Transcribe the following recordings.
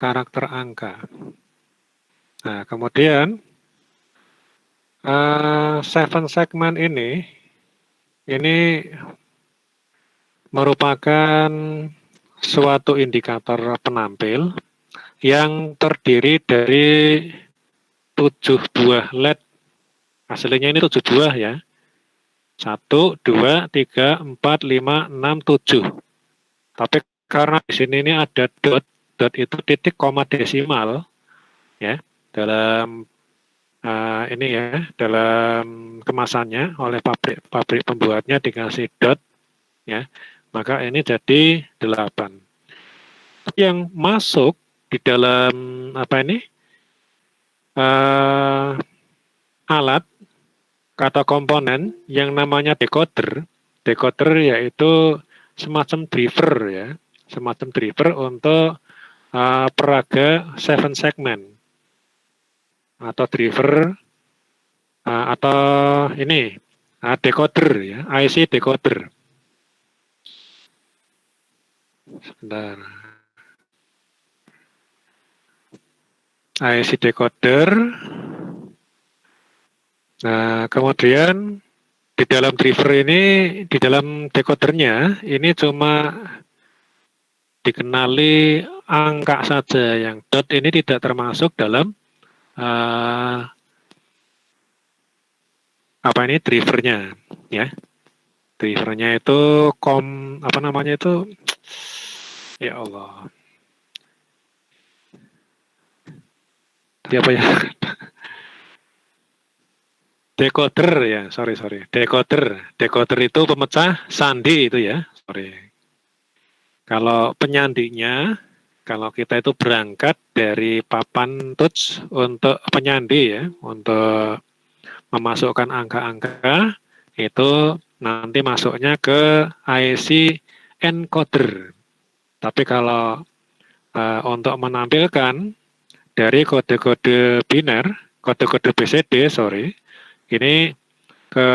karakter angka. Nah, kemudian 7 segment ini merupakan suatu indikator penampil yang terdiri dari 7 buah LED. Aslinya ini 7 buah ya. 1, 2, 3, 4, 5, 6, 7. Tapi karena di sini ini ada dot itu titik koma desimal ya dalam ini ya dalam kemasannya oleh pabrik pembuatnya dikasih dot ya, maka ini jadi 8. Yang masuk di dalam alat kata komponen yang namanya decoder yaitu semacam driver ya, semacam driver untuk peraga 7 segment atau driver atau ini decoder ya, IC decoder. Sebentar. IC decoder. Nah, kemudian di dalam driver ini, di dalam decodernya ini cuma dikenali angka saja, yang dot ini tidak termasuk dalam drivernya ya. Drivernya itu ya Allah. Tadi apa ya? Decoder ya, sorry. Decoder itu pemecah sandi itu ya, sorry. Kalau penyandinya, kalau kita itu berangkat dari papan touch untuk penyandi ya, untuk memasukkan angka-angka, itu nanti masuknya ke IC encoder. Tapi kalau untuk menampilkan dari kode-kode biner, kode-kode BCD, ini ke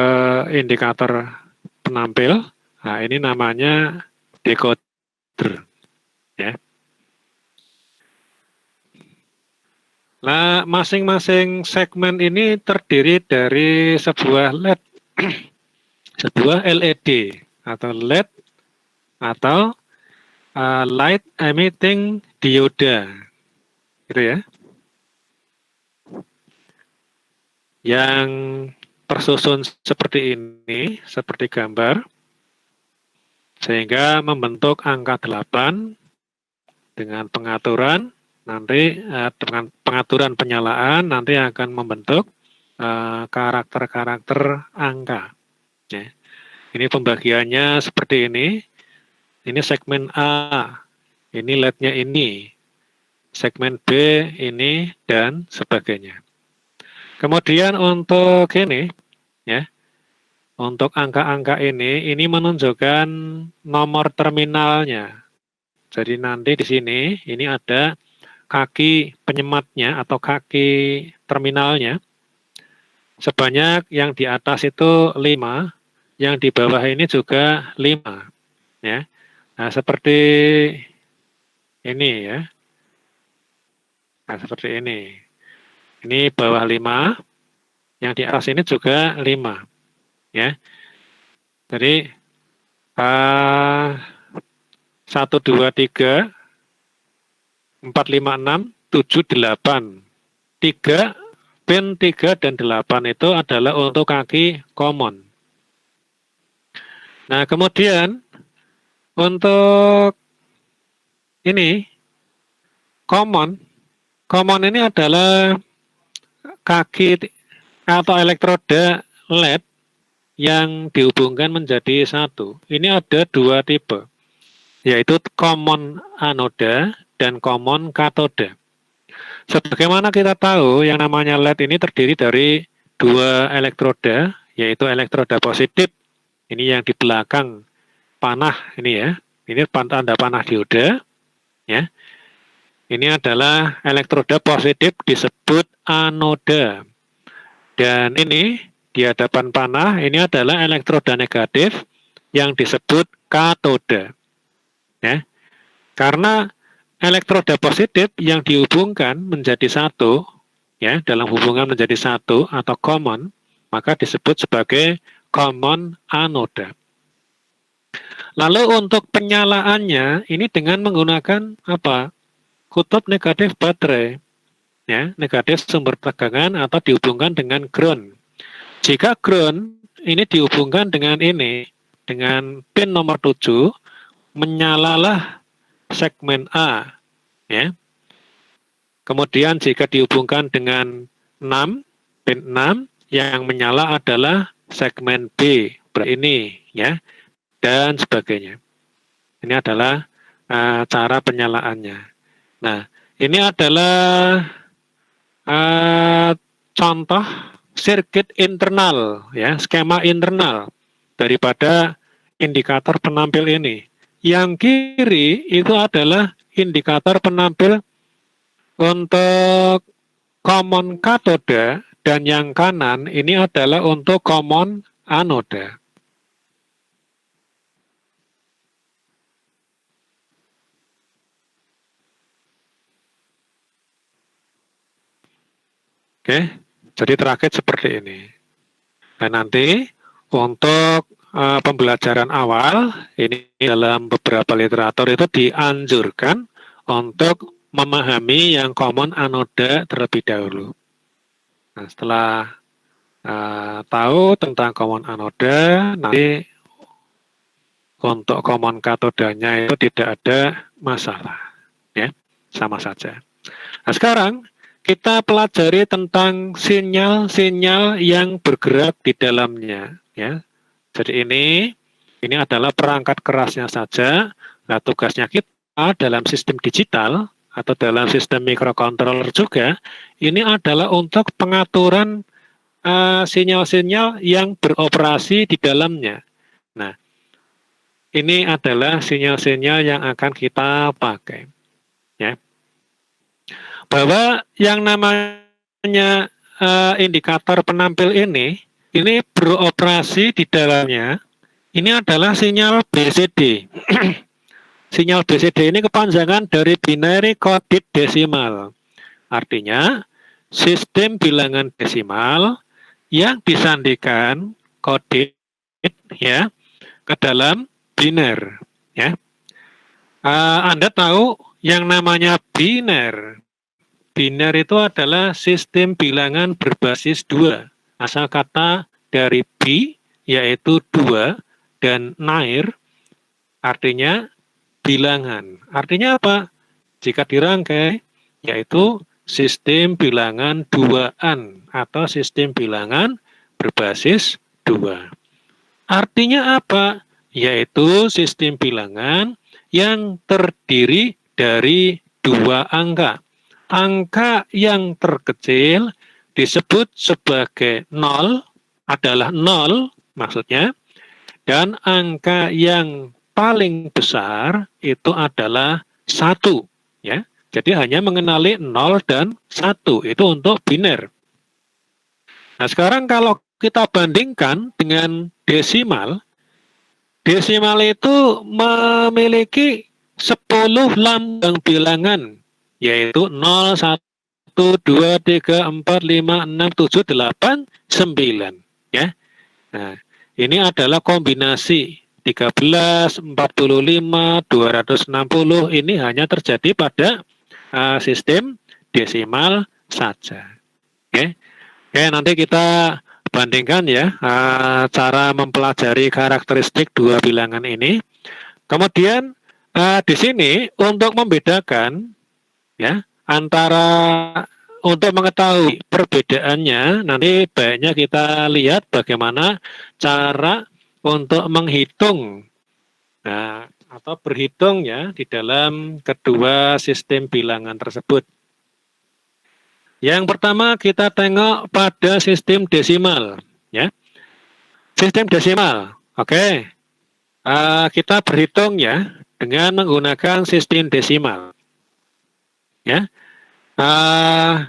indikator penampil. Nah, ini namanya decoder ya. Nah, masing-masing segmen ini terdiri dari sebuah LED, sebuah LED atau LED atau light emitting dioda, gitu ya, yang tersusun seperti ini, seperti gambar, sehingga membentuk angka 8 dengan pengaturan nanti dengan pengaturan penyalaan nanti akan membentuk karakter-karakter angka. Ya. Ini pembagiannya seperti ini. Ini segmen A, ini LED-nya ini, segmen B ini dan sebagainya. Kemudian untuk ini, ya, untuk angka-angka ini menunjukkan nomor terminalnya. Jadi nanti di sini ini ada kaki penyematnya atau kaki terminalnya. Sebanyak yang di atas itu 5, yang di bawah ini juga 5. Ya. Nah, seperti ini ya. Nah, seperti ini. Ini bawah 5, yang di atas ini juga 5. Ya. Jadi 1, 2, 3, 4, 5, 6, 7, 8. 3, pin 3 dan 8 itu adalah untuk kaki common. Nah, kemudian untuk ini common ini adalah kaki atau elektroda LED yang dihubungkan menjadi satu. Ini ada 2 tipe, yaitu common anoda dan common katoda. Sebagaimana kita tahu, yang namanya LED ini terdiri dari 2 elektroda, yaitu elektroda positif. Ini yang di belakang panah ini ya. Ini tanda panah dioda. Ya. Ini adalah elektroda positif disebut anoda. Dan ini di hadapan panah ini adalah elektroda negatif yang disebut katoda. Ya. Karena elektroda positif yang dihubungkan menjadi satu, ya, dalam hubungan menjadi satu atau common, maka disebut sebagai common anoda. Lalu untuk penyalaannya ini dengan menggunakan apa? Kutub negatif baterai, ya, negatif sumber tegangan atau dihubungkan dengan ground. Jika ground ini dihubungkan dengan ini, dengan pin nomor 7, menyalalah segmen A, ya. Kemudian jika dihubungkan dengan 6, pin 6, yang menyala adalah segmen B, berarti ini, ya, dan sebagainya. Ini adalah cara penyalaannya. Nah, ini adalah contoh sirkuit internal, ya, skema internal daripada indikator penampil ini. Yang kiri itu adalah indikator penampil untuk common katoda, dan yang kanan ini adalah untuk common anoda. Oke, jadi terakit seperti ini. Dan nanti untuk pembelajaran awal, ini dalam beberapa literatur itu dianjurkan untuk memahami yang common anoda terlebih dahulu. Nah, setelah tahu tentang common anoda, nanti untuk common katodanya itu tidak ada masalah, ya, sama saja. Nah, sekarang kita pelajari tentang sinyal-sinyal yang bergerak di dalamnya, ya. Jadi ini adalah perangkat kerasnya saja. Nah, tugasnya kita dalam sistem digital atau dalam sistem microcontroller juga, ini adalah untuk pengaturan sinyal-sinyal yang beroperasi di dalamnya. Nah, ini adalah sinyal-sinyal yang akan kita pakai, ya. Bahwa yang namanya indikator penampil ini beroperasi di dalamnya, ini adalah sinyal BCD. Sinyal BCD ini kepanjangan dari binary coded decimal. Artinya, sistem bilangan desimal yang disandikan coded, ya, ke dalam biner, ya. Anda tahu yang namanya biner. Biner itu adalah sistem bilangan berbasis 2. Asal kata dari bi, yaitu 2, dan nair, artinya bilangan. Artinya apa? Jika dirangkai, yaitu sistem bilangan duaan atau sistem bilangan berbasis 2. Artinya apa? Yaitu sistem bilangan yang terdiri dari 2 angka. Angka yang terkecil disebut sebagai 0, adalah 0 maksudnya, dan angka yang paling besar itu adalah 1, ya. Jadi hanya mengenali 0 dan 1, itu untuk biner. Nah, sekarang kalau kita bandingkan dengan desimal, desimal itu memiliki 10 lambang bilangan, yaitu 0, 1, 2, 3, 4, 5, 6, 7, 8, 9. Ya. Nah, ini adalah kombinasi 13, 45, 260. Ini hanya terjadi pada sistem desimal saja. Oke. Oke, nanti kita bandingkan ya cara mempelajari karakteristik dua bilangan ini. Kemudian di sini untuk membedakan ya antara untuk mengetahui perbedaannya, nanti baiknya kita lihat bagaimana cara untuk menghitung atau berhitung ya di dalam kedua sistem bilangan tersebut. Yang pertama kita tengok pada sistem desimal ya. Sistem desimal. Oke. Kita berhitung ya dengan menggunakan sistem desimal. Ya. 0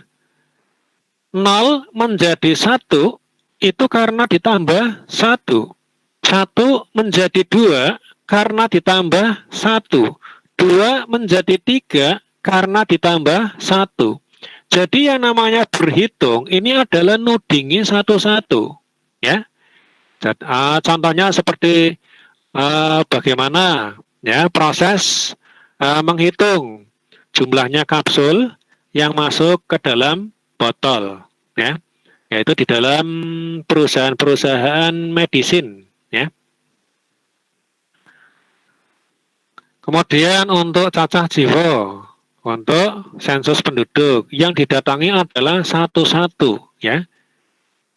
menjadi 1 itu karena ditambah 1. 1 menjadi 2 karena ditambah 1. 2 menjadi 3 karena ditambah 1. Jadi yang namanya berhitung ini adalah nudingi satu-satu, ya. Contohnya seperti bagaimana ya proses menghitung jumlahnya kapsul yang masuk ke dalam botol, ya, yaitu di dalam perusahaan-perusahaan medisin, ya. Kemudian untuk cacah jiwa, untuk sensus penduduk yang didatangi adalah satu-satu, ya.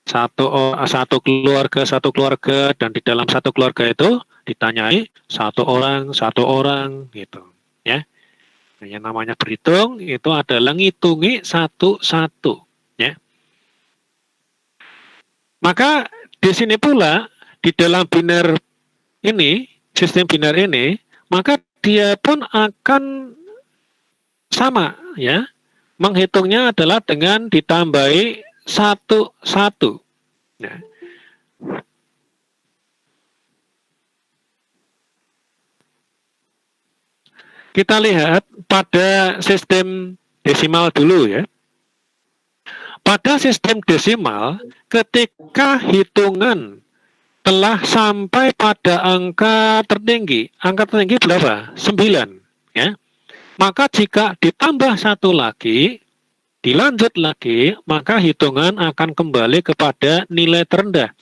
Satu keluarga, dan di dalam satu keluarga itu ditanyai satu orang gitu, ya. Nah, yang namanya berhitung itu adalah ngitungi satu-satu, ya. Maka di sini pula di dalam biner ini, sistem biner ini, maka dia pun akan sama, ya. Menghitungnya adalah dengan ditambahi satu-satu. Nah, kita lihat pada sistem desimal dulu, ya. Pada sistem desimal, ketika hitungan telah sampai pada angka tertinggi berapa? 9, ya. Maka jika ditambah satu lagi, dilanjut lagi, maka hitungan akan kembali kepada nilai terendah,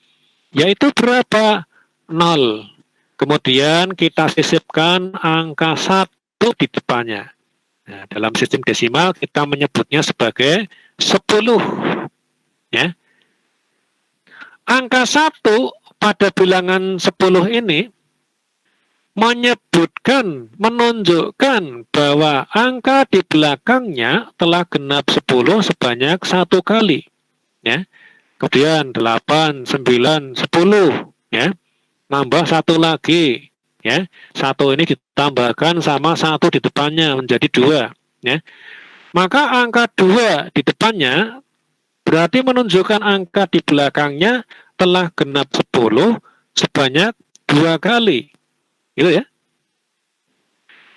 yaitu berapa? 0. Kemudian kita sisipkan angka 1 di depannya. Nah, dalam sistem desimal kita menyebutnya sebagai 10. Ya. Angka 1 pada bilangan 10 ini menunjukkan bahwa angka di belakangnya telah genap 10 sebanyak 1 kali. Ya. Kemudian 8, 9, 10. Ya. Nambah 1 lagi. Ya. 1 ini ditambahkan sama 1 di depannya menjadi 2. Ya. Maka angka 2 di depannya berarti menunjukkan angka di belakangnya telah genap 10 sebanyak 2 kali. Gitu ya.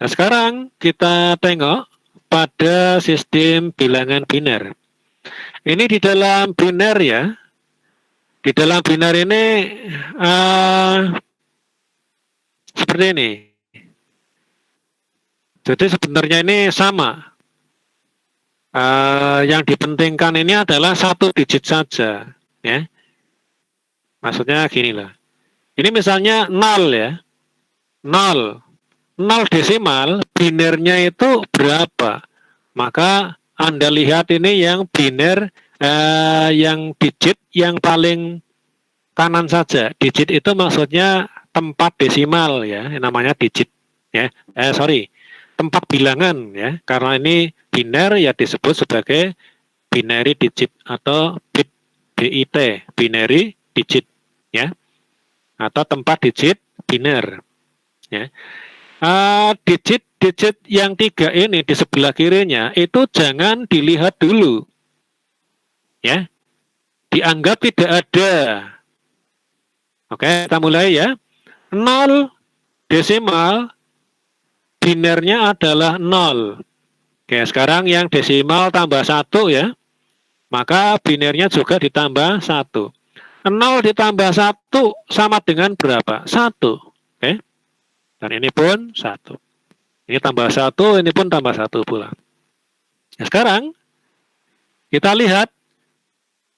Nah, sekarang kita tengok pada sistem bilangan biner. Ini di dalam biner, ya. Di dalam biner ini seperti ini. Jadi sebenarnya ini sama. Yang dipentingkan ini adalah 1 digit saja, ya. Maksudnya gini lah. Ini misalnya 0, ya. 0 desimal, binernya itu berapa? Maka Anda lihat ini yang biner, yang digit yang paling kanan saja. Digit itu maksudnya tempat desimal, ya, namanya digit, ya. Tempat bilangan, ya. Karena ini biner, ya disebut sebagai binary digit atau bit, BIT, binary digit, ya. Atau tempat digit biner, ya. Digit yang 3 ini di sebelah kirinya itu jangan dilihat dulu, ya. Dianggap tidak ada. Oke, kita mulai, ya. 0 desimal, binernya adalah 0. Oke, sekarang yang desimal tambah 1, ya. Maka binernya juga ditambah 1. 0 ditambah 1 sama dengan berapa? 1. Oke. Dan ini pun 1. Ini tambah 1, ini pun tambah 1 pula. Nah, sekarang kita lihat,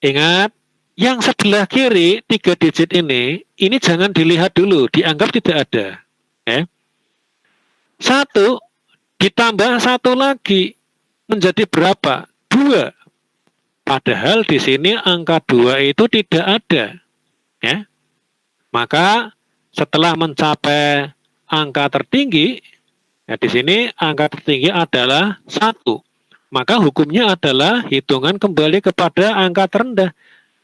ingat, yang sebelah kiri 3 digit ini jangan dilihat dulu, dianggap tidak ada. Oke. 1 ditambah 1 lagi menjadi berapa? 2. Padahal di sini angka 2 itu tidak ada, ya. Maka setelah mencapai angka tertinggi, ya, di sini angka tertinggi adalah 1. Maka hukumnya adalah hitungan kembali kepada angka terendah.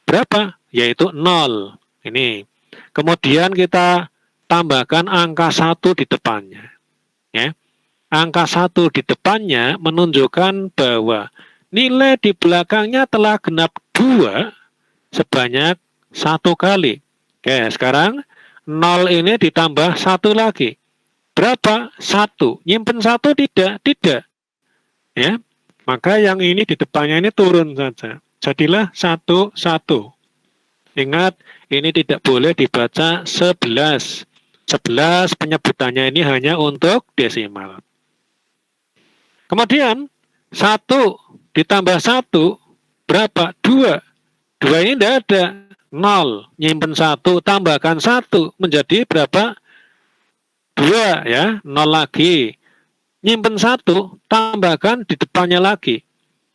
Berapa? Yaitu 0. Ini. Kemudian kita tambahkan angka 1 di depannya, ya. Angka 1 di depannya menunjukkan bahwa nilai di belakangnya telah genap 2 sebanyak 1 kali. Oke, sekarang 0 ini ditambah 1 lagi. berapa? 1. Nyimpen 1 tidak? Tidak. Ya. Maka yang ini di depannya ini turun saja. Jadilah 1, 1. Ingat, ini tidak boleh dibaca 11. 11 penyebutannya ini hanya untuk desimal. Kemudian 1 ditambah 1 berapa? 2. 2 ini tidak ada. 0. Nyimpen 1 tambahkan 1 menjadi berapa? 2 ya. 0 lagi. Nyimpen 1 tambahkan di depannya lagi.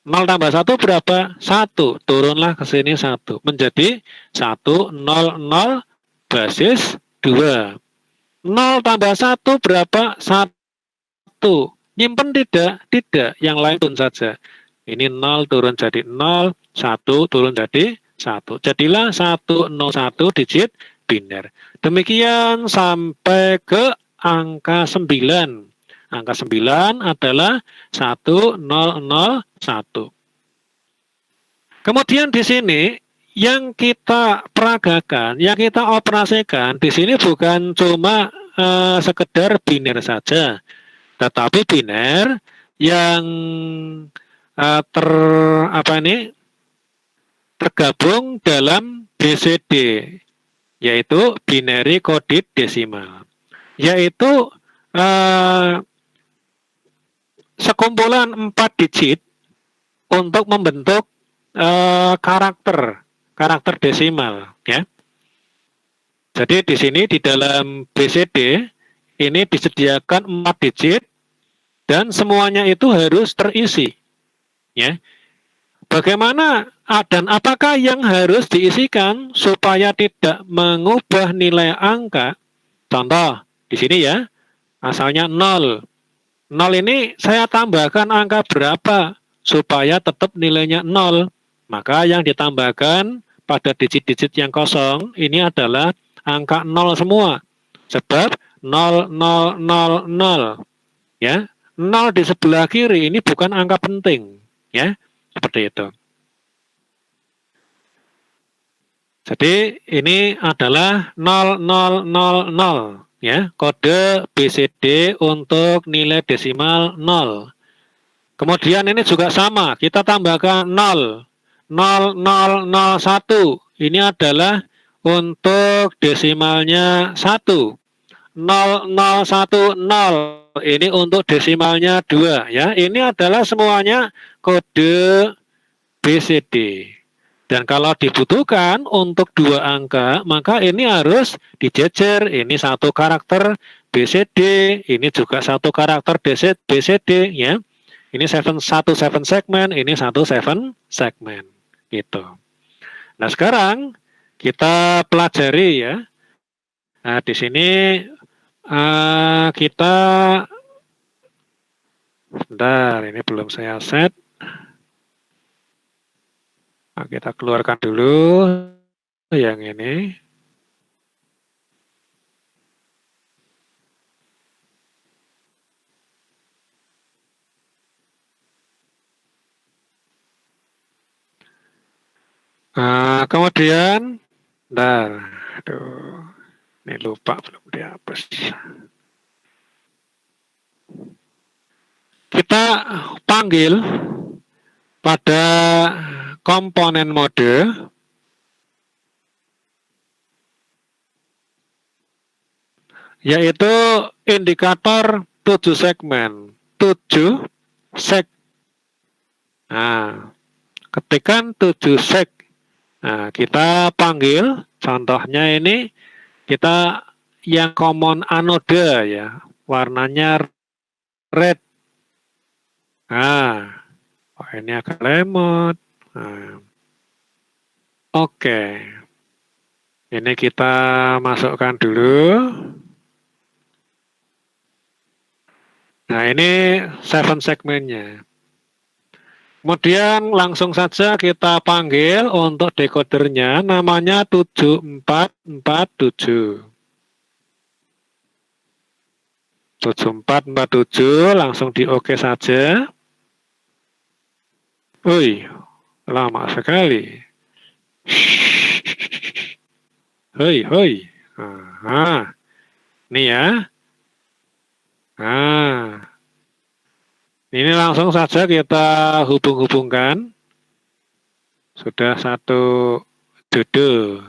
0 tambah 1 berapa? 1. Turunlah ke sini 1. Menjadi 1, 0, 0 basis 2. 0 tambah 1 berapa? 1. Nyimpen tidak? Tidak. Yang lain turun saja. Ini 0 turun jadi 0, 1 turun jadi 1. Jadilah 101 digit biner. Demikian sampai ke angka 9. Angka 9 adalah 1001. Kemudian di sini yang kita peragakan, yang kita operasikan di sini bukan cuma sekedar biner saja, tetapi biner yang tergabung dalam BCD, yaitu binary coded decimal, yaitu sekumpulan 4 digit untuk membentuk karakter desimal, ya. Jadi di sini di dalam BCD ini disediakan 4 digit dan semuanya itu harus terisi, ya. Bagaimana dan apakah yang harus diisikan supaya tidak mengubah nilai angka? Contoh di sini ya, asalnya 0. 0 ini saya tambahkan angka berapa supaya tetap nilainya 0? Maka yang ditambahkan pada digit-digit yang kosong ini adalah angka 0 semua. Sebab 0, 0, 0, 0. Ya, 0 di sebelah kiri ini bukan angka penting, ya. Seperti itu. Jadi ini adalah 0000, ya, kode BCD untuk nilai desimal 0. Kemudian ini juga sama, kita tambahkan 0, 0001. Ini adalah untuk desimalnya 1. 0010 ini untuk desimalnya 2, ya. Ini adalah semuanya kode BCD. Dan kalau dibutuhkan untuk 2 angka, maka ini harus dijejer. Ini 1 karakter BCD, ini juga 1 karakter BCD, ya. Ini 7 segmen, ini 1 7 segmen, gitu. Nah, sekarang kita pelajari, ya. Nah, di sini kita, bentar, ini belum saya set. Nah, kita keluarkan dulu yang ini. Kemudian, bentar, aduh, ini lupa belum dihapus. Kita panggil pada komponen mode yaitu indikator 7 segmen. 7 seg. Nah, ketikan 7 seg. Nah, kita panggil, contohnya ini kita yang common anode, ya, warnanya red. Nah, ini agak lemot. Nah, oke. Ini kita masukkan dulu. Nah, ini 7 segmennya. Kemudian langsung saja kita panggil untuk decodernya, namanya 7447. 7447 langsung di oke saja. Wih, lama sekali. Hoi, hoi. Nah, ini ya. Nah, ini langsung saja kita hubung-hubungkan. Sudah satu judul.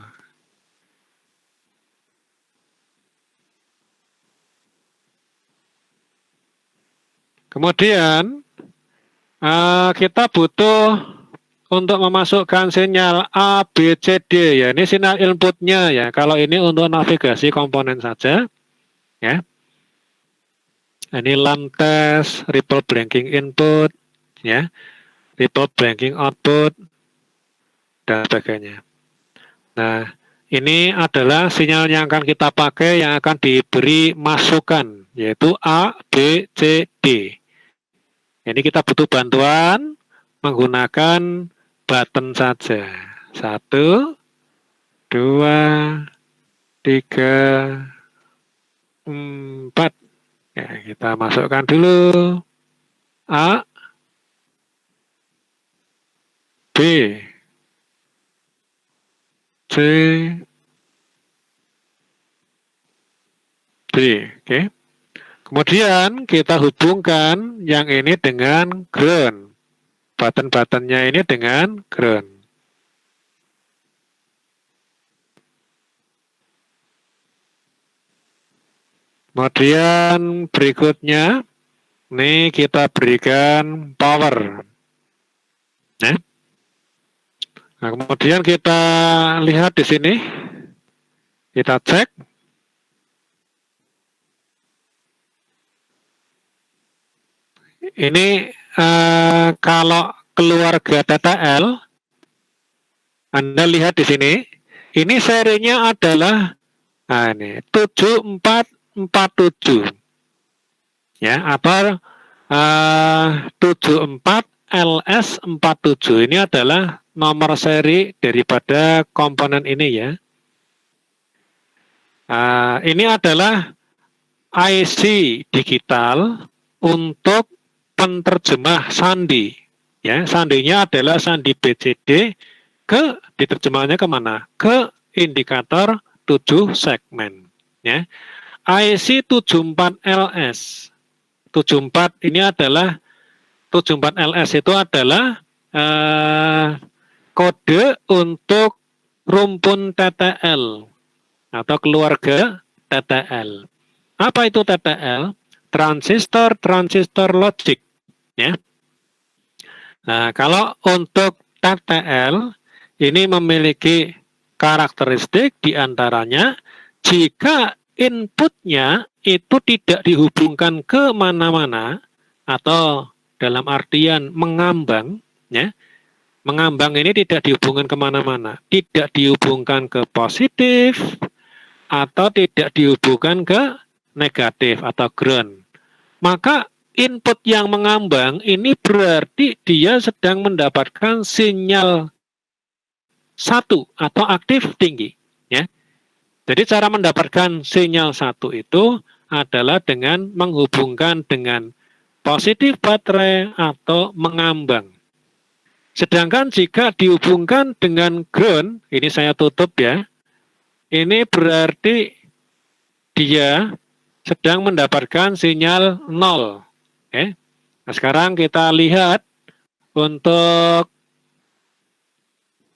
Kemudian kita butuh untuk memasukkan sinyal A, B, C, D ya. Ini sinyal inputnya ya. Kalau ini untuk navigasi komponen saja ya. Ini lamp test, ripple blanking input ya, ripple blanking output dan sebagainya. Nah, ini adalah sinyal yang akan kita pakai yang akan diberi masukan yaitu A, B, C, D. Ini kita butuh bantuan menggunakan button saja. 1, 2, 3, 4. Ya, kita masukkan dulu A, B, C, D. Oke. Kemudian kita hubungkan yang ini dengan ground. Button-buttonnya ini dengan ground. Kemudian berikutnya, ini kita berikan power. Nah, kemudian kita lihat di sini, kita cek. Ini kalau keluarga TTL, Anda lihat di sini, ini serinya adalah ini 7447 ya, atau 74LS47 ini adalah nomor seri daripada komponen ini ya. Ini adalah IC digital untuk penerjemah sandi ya. Sandinya adalah sandi BCD diterjemahnya kemana? Ke indikator 7 segmen ya. IC 74LS 74 ini adalah 74LS itu adalah kode untuk rumpun TTL atau keluarga TTL. Apa itu TTL? Transistor logic ya. Nah, kalau untuk TTL ini memiliki karakteristik diantaranya jika inputnya itu tidak dihubungkan ke mana-mana atau dalam artian mengambang ya. Mengambang ini tidak dihubungkan kemana-mana, tidak dihubungkan ke positif atau tidak dihubungkan ke negatif atau ground. Maka input yang mengambang ini berarti dia sedang mendapatkan sinyal 1 atau aktif tinggi ya. Jadi cara mendapatkan sinyal 1 itu adalah dengan menghubungkan dengan positif baterai atau mengambang. Sedangkan jika dihubungkan dengan ground, ini saya tutup ya, ini berarti dia sedang mendapatkan sinyal 0. Nah, sekarang kita lihat untuk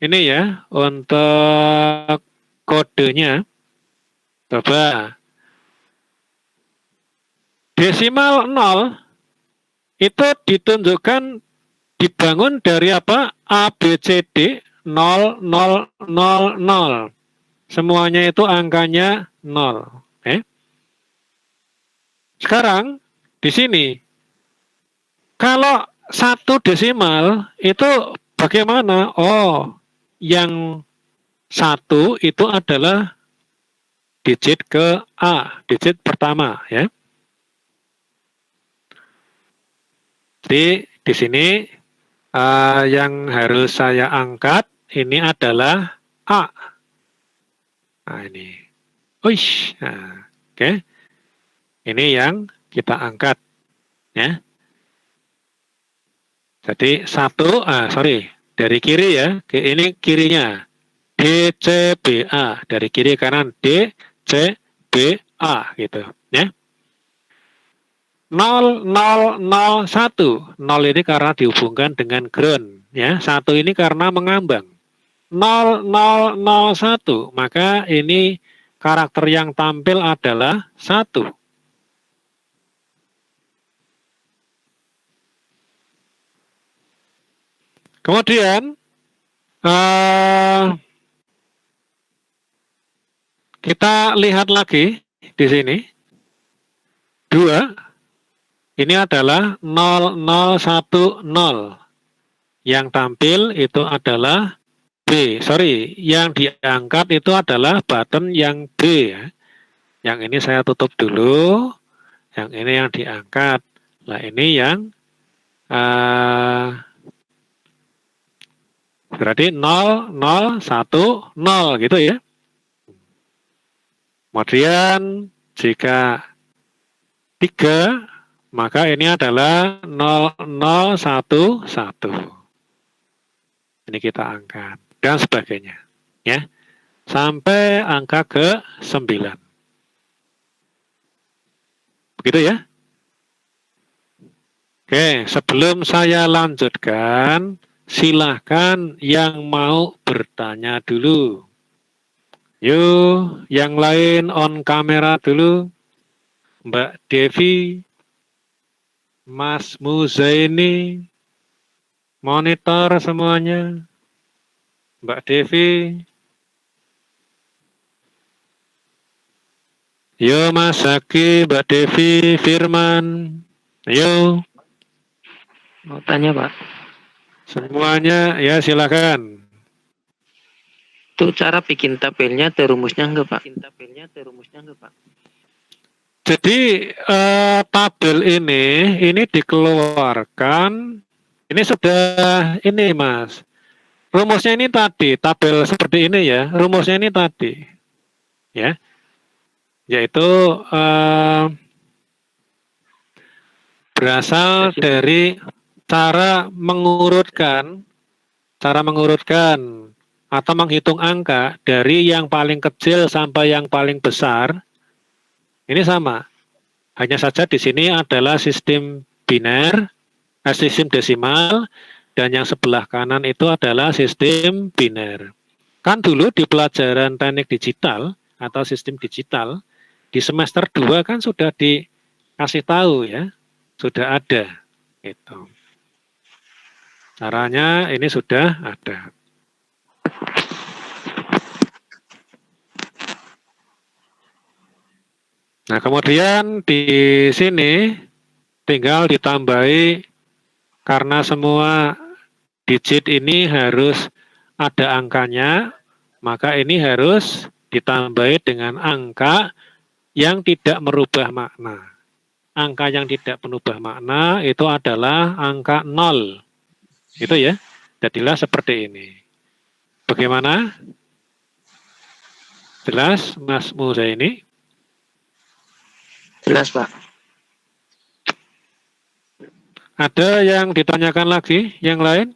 ini ya, untuk kodenya. Coba. Desimal 0 itu ditunjukkan dibangun dari apa? A, B, C, D, 0, 0, 0, 0. Semuanya itu angkanya 0. Sekarang, di sini, kalau 1 desimal itu bagaimana? Oh, yang 1 itu adalah digit ke A, digit pertama ya. Jadi, di sini yang harus saya angkat ini adalah A. Nah, ini. Uish. Nah, oke. Ini yang kita angkat. Ya. Jadi 1, dari kiri ya. Ini kirinya. DCBA. Dari kiri kanan DCBA gitu. Ya. 0,001. 0 ini karena dihubungkan dengan ground, ya. 1 ini karena mengambang. 0,001, maka ini karakter yang tampil adalah 1. Kemudian kita lihat lagi di sini. 2 ini adalah 0010. Yang tampil itu adalah B. Sorry, yang diangkat itu adalah button yang B, ya. Yang ini saya tutup dulu. Yang ini yang diangkat. Nah, ini yang berarti 0010 gitu ya. Kemudian jika 3, maka ini adalah 0011. Ini kita angkat dan sebagainya, ya. Sampai angka ke 9. Begitu ya. Oke, sebelum saya lanjutkan, silahkan yang mau bertanya dulu. Yuk, yang lain on kamera dulu. Mbak Devi, Mas Muzaini, monitor semuanya. Mbak Devi. Yo Mas Zaki, Mbak Devi, Firman. Ayo. Mau tanya Pak. Semuanya ya silakan. Itu cara bikin tabelnya ada rumusnya enggak Pak? Jadi tabel ini dikeluarkan. Ini sudah ini Mas. Rumusnya ini tadi, tabel seperti ini ya. Rumusnya ini tadi. Ya. Yaitu berasal dari cara mengurutkan atau menghitung angka dari yang paling kecil sampai yang paling besar. Ini sama. Hanya saja di sini adalah sistem biner, sistem desimal, dan yang sebelah kanan itu adalah sistem biner. Kan dulu di pelajaran teknik digital atau sistem digital, di semester 2 kan sudah dikasih tahu ya, sudah ada. Gitu. Caranya ini sudah ada. Nah, kemudian di sini tinggal ditambahi karena semua digit ini harus ada angkanya, maka ini harus ditambahi dengan angka yang tidak merubah makna. Angka yang tidak merubah makna itu adalah angka 0. Itu ya. Jadilah seperti ini. Bagaimana? Jelas Mas Muzaini? Jelas Pak. Ada yang ditanyakan lagi, yang lain?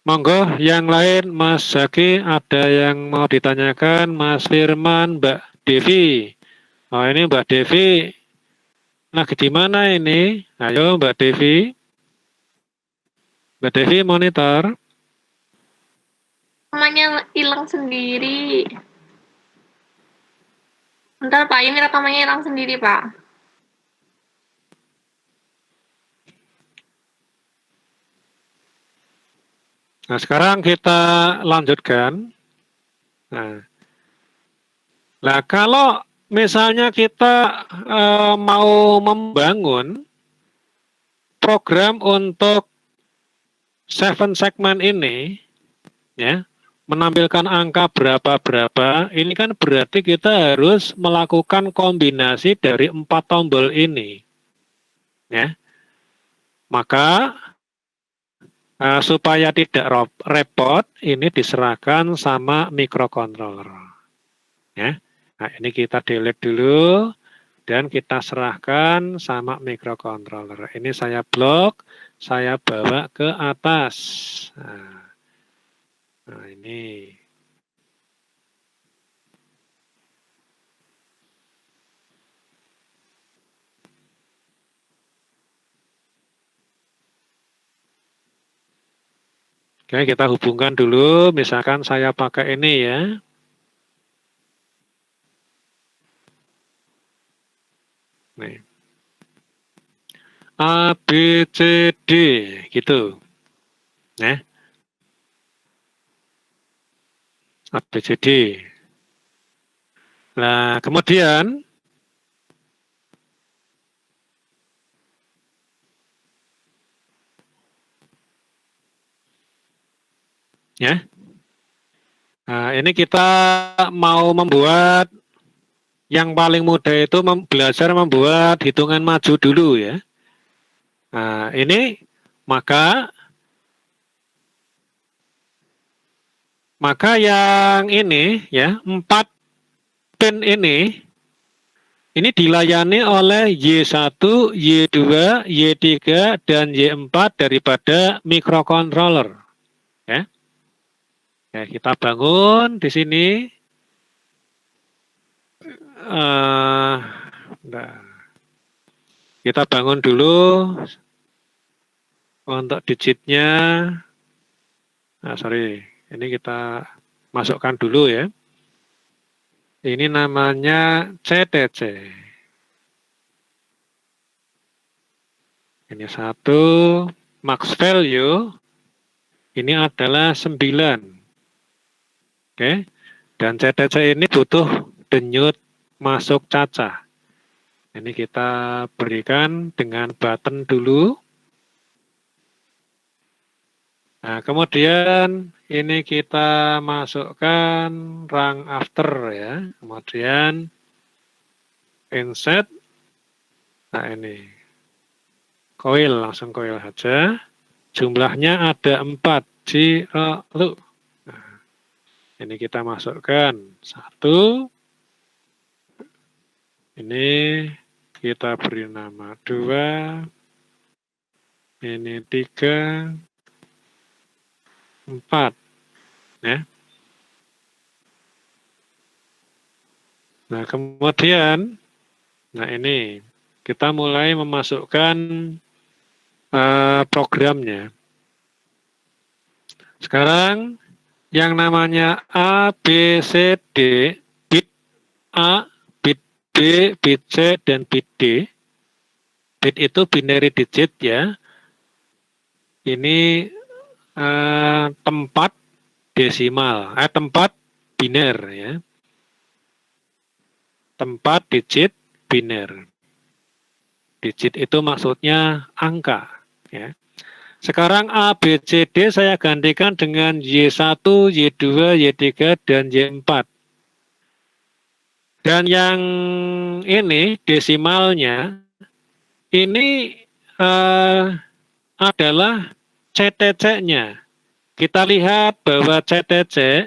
Monggo, yang lain Mas Zaki, ada yang mau ditanyakan, Mas Firman, Mbak Devi. Oh ini Mbak Devi, lagi di mana ini? Ayo Mbak Devi. Mbak Devi monitor. Rekamannya hilang sendiri. Bentar Pak, ini rekamannya hilang sendiri Pak. Nah sekarang kita lanjutkan. Nah kalau misalnya kita mau membangun program untuk 7 segment ini, ya, menampilkan angka berapa-berapa, ini kan berarti kita harus melakukan kombinasi dari 4 tombol ini. Ya. Maka supaya tidak repot, ini diserahkan sama microcontroller. Ya. Nah, ini kita delete dulu dan kita serahkan sama microcontroller. Ini saya blok, saya bawa ke atas. Nah ini. Oke, kita hubungkan dulu. Misalkan saya pakai ini ya. Nih. A, B, C, D. Gitu. Nah. A, B, C, D. Nah, kemudian ya. Nah, ini kita mau membuat yang paling mudah itu belajar membuat hitungan maju dulu ya. Nah, ini maka yang ini ya, 4 pin ini dilayani oleh Y1, Y2, Y3 dan Y4 daripada microcontroller ya. Ya, kita bangun di sini. Kita bangun dulu untuk digitnya. Nah, sorry, ini kita masukkan dulu ya. Ini namanya CTC. Ini 1, max value. Ini adalah 9. Oke. Dan CTC ini butuh denyut masuk cacah. Ini kita berikan dengan button dulu. Nah, kemudian ini kita masukkan rang after ya. Kemudian insert. Nah, ini coil, langsung coil saja. Jumlahnya ada 4. Nah, ini kita masukkan 1. Ini kita beri nama 2. Ini 3. 4 ya. Nah, kemudian ini kita mulai memasukkan programnya. Sekarang yang namanya A, B, C, D, bit A, bit B, bit C dan bit D. Bit itu binary digit ya. Ini tempat desimal, tempat biner ya. Tempat digit biner. Digit itu maksudnya angka ya. Sekarang A, B, C, D saya gantikan dengan Y1, Y2, Y3 dan Y4. Dan yang ini desimalnya ini adalah CTC-nya. Kita lihat bahwa CTC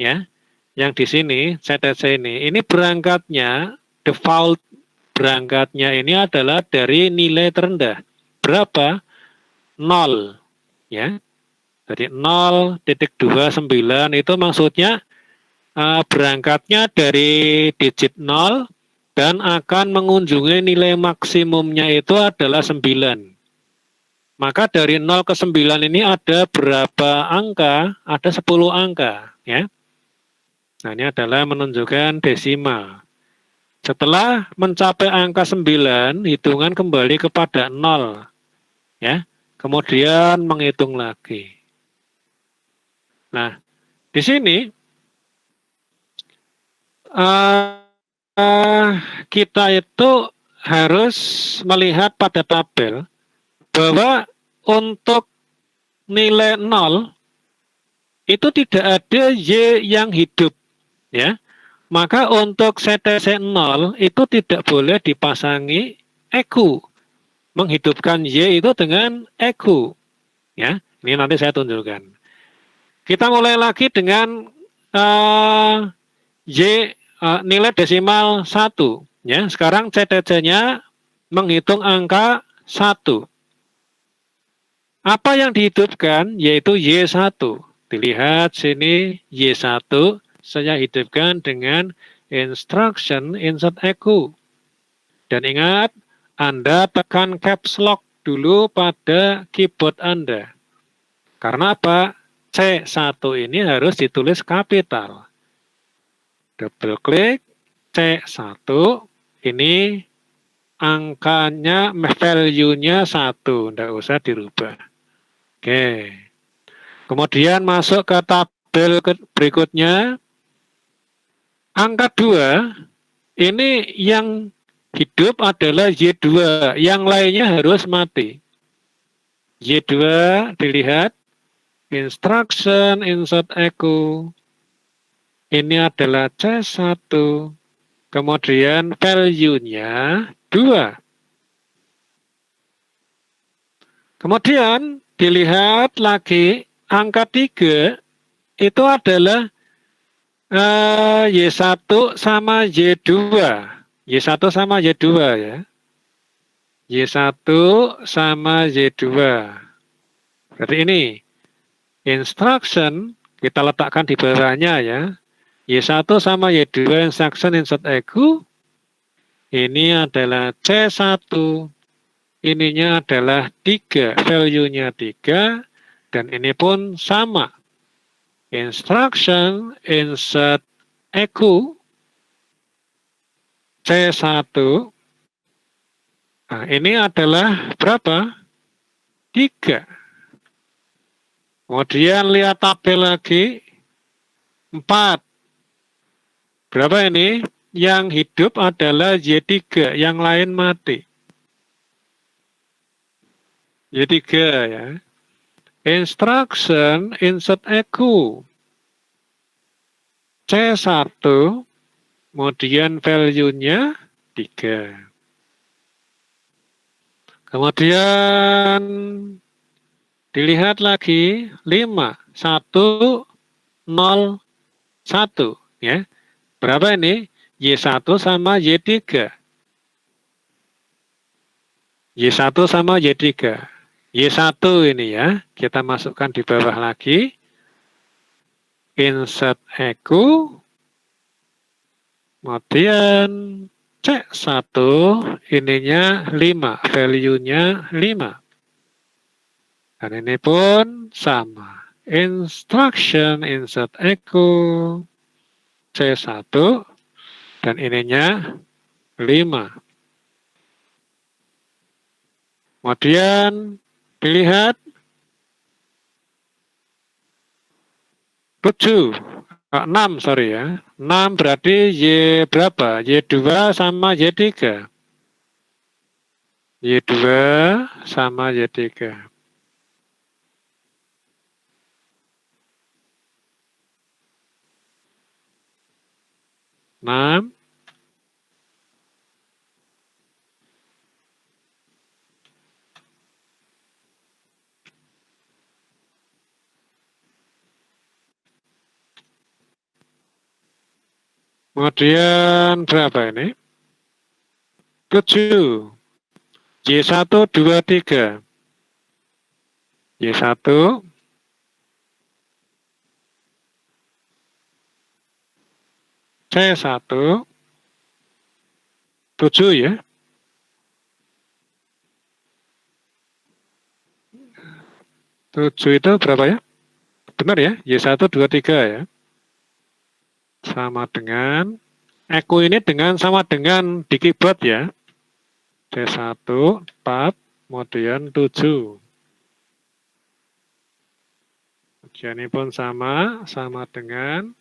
ya, yang di sini CTC ini berangkatnya default berangkatnya ini adalah dari nilai terendah. Berapa? 0 ya. Jadi 0.29 itu maksudnya berangkatnya dari digit 0 dan akan mengunjungi nilai maksimumnya itu adalah 9. Maka dari 0 ke 9 ini ada berapa angka? Ada 10 angka ya. Nah, ini adalah menunjukkan desimal. Setelah mencapai angka 9, hitungan kembali kepada 0 ya. Kemudian menghitung lagi. Nah, di sini kita itu harus melihat pada tabel bahwa untuk nilai 0 itu tidak ada Y yang hidup ya. Maka untuk CTC 0 itu tidak boleh dipasangi EQ. Menghidupkan Y itu dengan EQ ya. Ini nanti saya tunjukkan. Kita mulai lagi dengan nilai desimal 1 ya. Sekarang CTC-nya menghitung angka 1. Apa yang dihidupkan yaitu Y1. Dilihat sini Y1 saya hidupkan dengan instruction insert EQ. Dan ingat, Anda tekan caps lock dulu pada keyboard Anda. Karena apa? C1 ini harus ditulis kapital. Double klik C1, ini angkanya, value-nya 1, tidak usah dirubah. Oke. Kemudian masuk ke tabel berikutnya. Angka 2, ini yang hidup adalah Y2, yang lainnya harus mati. Y2 dilihat, instruction insert echo. Ini adalah C1. Kemudian value-nya 2. Kemudian dilihat lagi angka 3 itu adalah Y1 sama Y2. Y1 sama Y2 ya. Y1 sama Y2. Berarti ini instruction kita letakkan di bawahnya ya. Y1 sama Y2 instruction insert echo. Ini adalah C1. Ininya adalah 3, value-nya 3, dan ini pun sama. Instruction insert echo C1. Nah, ini adalah berapa? 3. Kemudian lihat tabel lagi. 4. Berapa ini? Yang hidup adalah Y3, yang lain mati. Y3 ya. Instruction insert echo C1, kemudian value-nya 3. Kemudian dilihat lagi 5, 1, 0, 1 ya. Berapa ini? Y1 sama Y3. Y1 sama Y3. Y1 ini ya, kita masukkan di bawah lagi. Insert echo. Kemudian C1 ininya 5, value-nya 5. Dan ini pun sama. Instruction insert echo C1 dan ininya 5. Kemudian dilihat 7, 6 sorry ya. 6 berarti Y berapa? Y2 sama Y3. Y2 sama Y3. Enam. Kemudian berapa ini? 7. Y1, 2, 3. Y1. C1. 7 ya. 7 itu berapa ya? Benar ya? Y1, 2, 3 ya. Sama dengan echo ini sama dengan di keyboard ya. C1, 4, kemudian 7. Kemudian ini pun sama dengan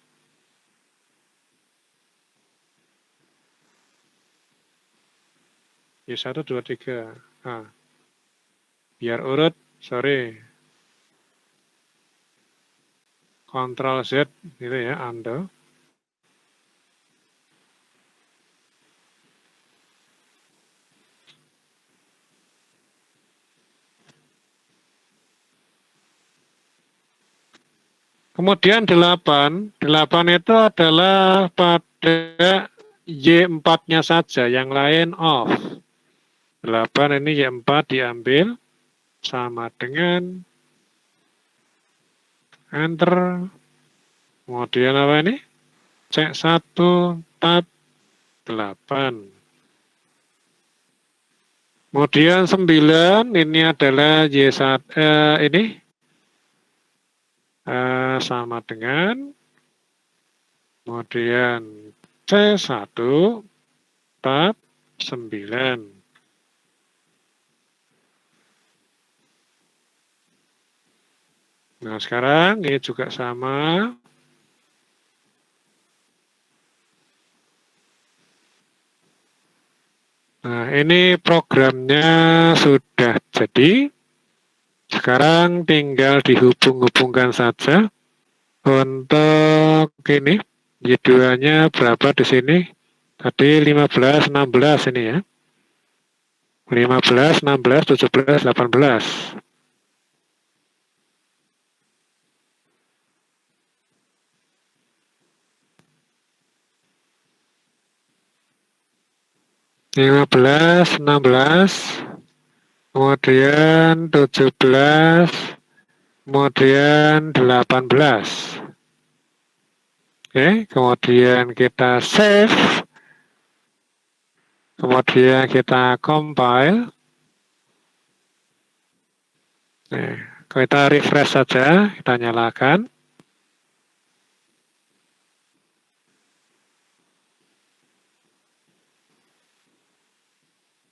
Y1, 2, 3. Nah, biar urut, sorry. Ctrl Z gitu ya, undo. Kemudian 8 itu adalah pada Y4-nya saja, yang lain off. 8 ini Y4 diambil, sama dengan enter. Kemudian apa ini? C1 tab 8. Kemudian 9 ini adalah Y1 ini sama dengan kemudian C1 tab 9. Nah, sekarang ini juga sama. Nah, ini programnya sudah jadi. Sekarang tinggal dihubung-hubungkan saja. Untuk ini, Y2-nya berapa di sini? Tadi 15, 16 ini ya. 15, 16, 17, 18. Lima belas, 16, kemudian 17, kemudian 18. Oke, kemudian kita save, kemudian kita compile. Nah, kita refresh saja, kita nyalakan.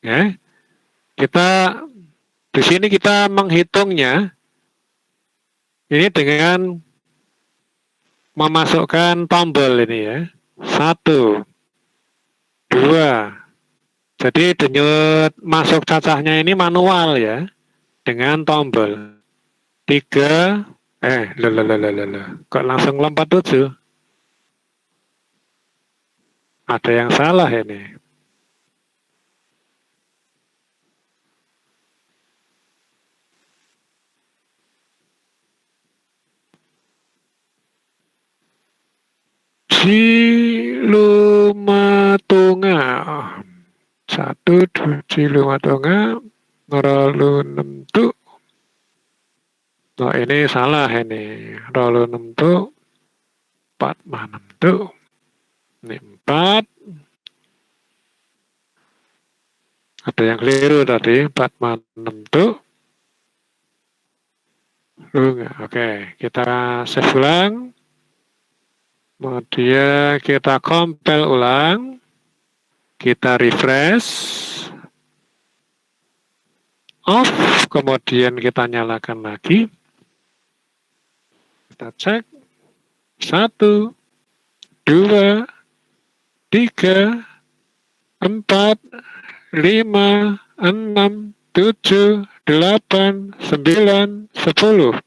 Ya, kita di sini kita menghitungnya ini dengan memasukkan tombol ini ya. 1, 2. Jadi denyut masuk cacahnya ini manual ya, dengan tombol. 3, kok langsung lompat 7? Ada yang salah ini. Cilumatunga. 1, 2, Cilumatunga. Rolu 6 tu. Oh, ini salah ini. Rolu 6 tu. 4 6 tu. Ini 4. Ada yang keliru tadi. 4 6 tu. Oke, kita save ulang. Kemudian kita compile ulang. Kita refresh. Off. Kemudian kita nyalakan lagi. Kita cek. 1, 2, 3, 4, 5, 6, 7, 8, 9, 10.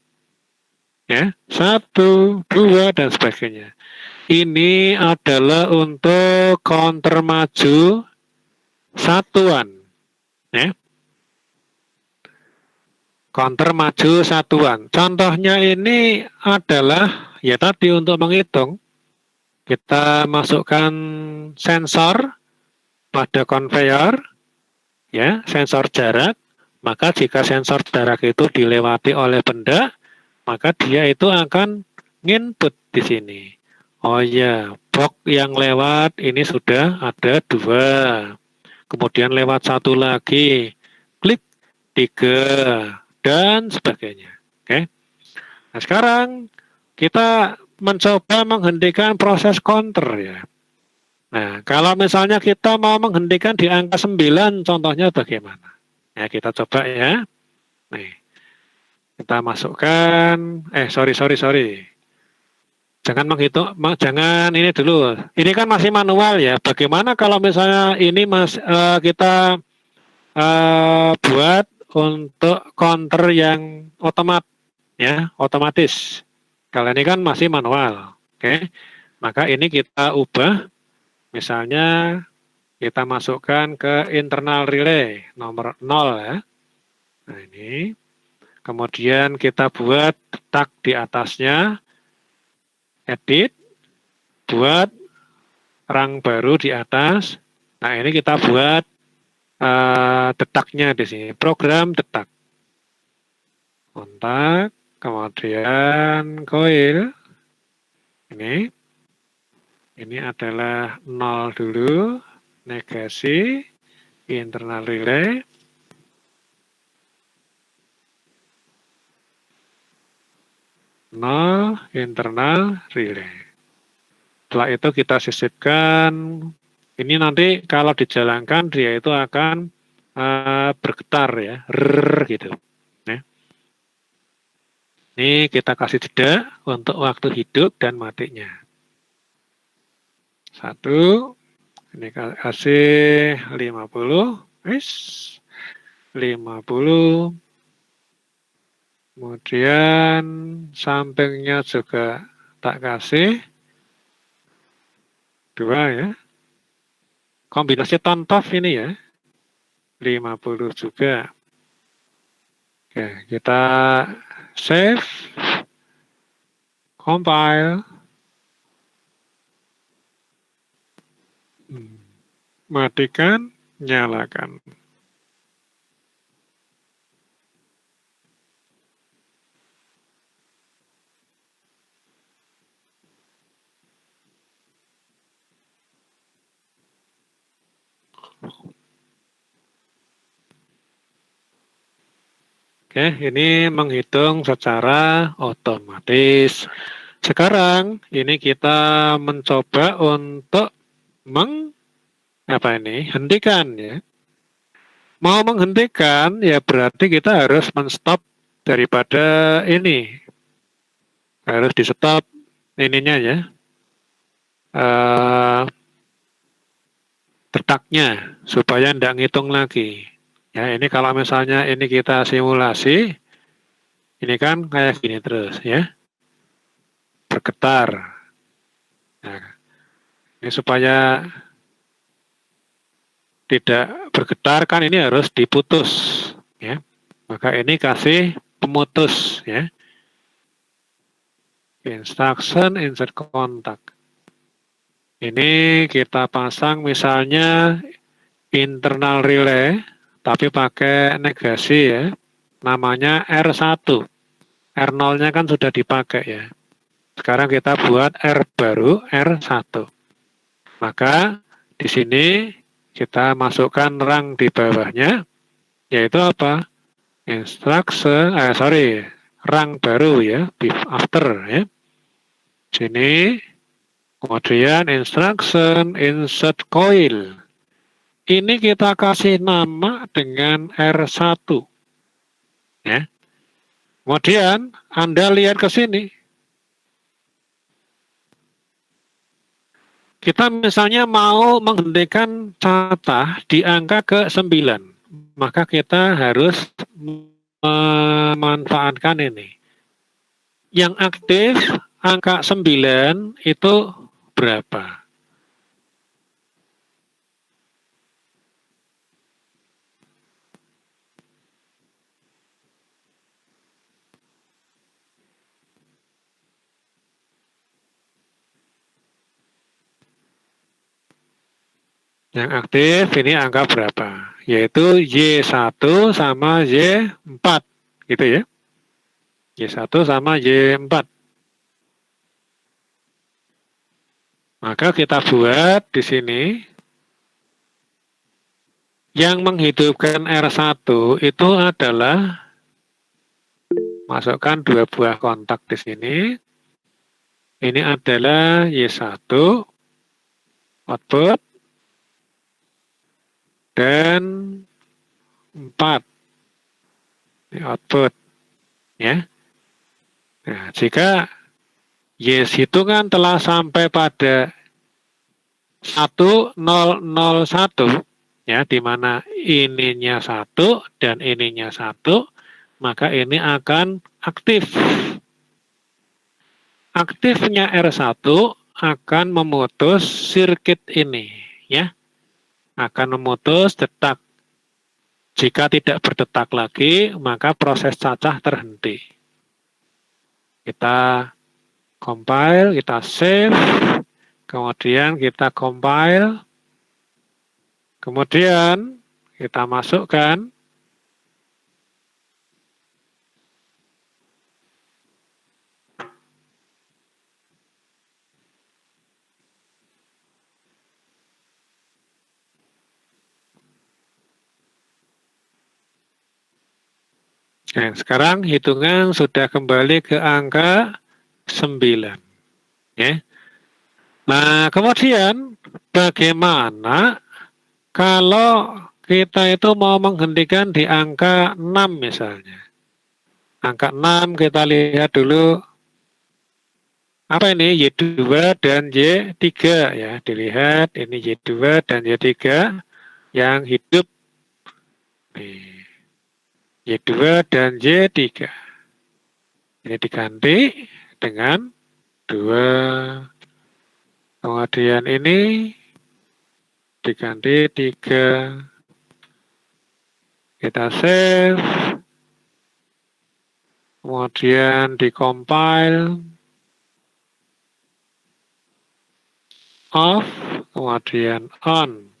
Ya, 1, 2, dan sebagainya. Ini adalah untuk counter maju satuan. Ya. Counter maju satuan. Contohnya ini adalah ya tadi untuk menghitung. Kita masukkan sensor pada conveyor, ya, sensor jarak. Maka jika sensor jarak itu dilewati oleh benda, maka dia itu akan nginput di sini. Oh ya, box yang lewat ini sudah ada 2. Kemudian lewat 1 lagi, klik 3, dan sebagainya. Oke. Nah, sekarang kita mencoba menghentikan proses counter ya. Nah, kalau misalnya kita mau menghentikan di angka 9, contohnya bagaimana? Ya, kita coba ya. Nih, kita masukkan, sorry. Jangan menghitung, jangan ini dulu. Ini kan masih manual ya. Bagaimana kalau misalnya ini kita buat untuk counter yang otomatis. Kalau ini kan masih manual. Oke. Maka ini kita ubah. Misalnya kita masukkan ke internal relay nomor 0 ya. Nah ini. Kemudian kita buat tag di atasnya. Edit, buat rang baru di atas. Nah ini kita buat detaknya di sini, program detak. Kontak, kemudian coil. Ini adalah 0 dulu, negasi, internal relay. internal relay. Setelah itu kita sisipkan. Ini nanti kalau dijalankan dia itu akan bergetar ya, gitu. Ya. Ini kita kasih jeda untuk waktu hidup dan matinya. 1, ini kasih 50, 50. Kemudian sampingnya juga tak kasih 2 ya. Kombinasi tontov ini ya. 50 juga. Oke, kita save, compile, matikan, nyalakan. Oke, ini menghitung secara otomatis. Sekarang ini kita mencoba untuk hentikan ya. Mau menghentikan ya berarti kita harus menstop daripada ini. Harus di stop ininya ya. Detaknya supaya tidak ngitung lagi. Ya, ini kalau misalnya ini kita simulasi, ini kan kayak gini terus ya, bergetar. Nah, ini supaya tidak bergetar kan ini harus diputus ya. Maka ini kasih pemutus ya. Instruction insert contact. Ini kita pasang misalnya internal relay tapi pakai negasi ya. Namanya R1. R0-nya kan sudah dipakai ya. Sekarang kita buat R baru R1. Maka di sini kita masukkan rang di bawahnya yaitu apa? Instruction rang baru ya, after ya. Sini kemudian instruction insert coil. Ini kita kasih nama dengan R1. Ya. Kemudian Anda lihat ke sini. Kita misalnya mau menghentikan cacah di angka ke-9. Maka kita harus memanfaatkan ini. Yang aktif angka 9 itu berapa? Yang aktif ini angka berapa? Yaitu Y1 sama Y4. Gitu ya. Y1 sama Y4. Maka kita buat di sini. Yang menghidupkan R1 itu adalah masukkan 2 buah kontak di sini. Ini adalah Y1 output dan 4 ini output ya. Nah, jika yes itu kan telah sampai pada 1001 ya, di mana ininya 1 dan ininya 1, maka ini akan aktif. Aktifnya R1 akan memutus sirkuit ini ya. Akan memutus detak. Jika tidak berdetak lagi, maka proses cacah terhenti. Kita compile, kita save, kemudian kita compile, kemudian kita masukkan. Nah, sekarang hitungan sudah kembali ke angka 9. Ya. Nah, kemudian bagaimana kalau kita itu mau menghentikan di angka 6 misalnya. Angka 6 kita lihat dulu apa ini Y2 dan Y3 ya. Dilihat ini Y2 dan Y3 yang hidup. Nih. Y2 dan Y3. Ini diganti dengan 2. Kemudian ini diganti 3. Kita save. Kemudian di-compile. Off. Kemudian on.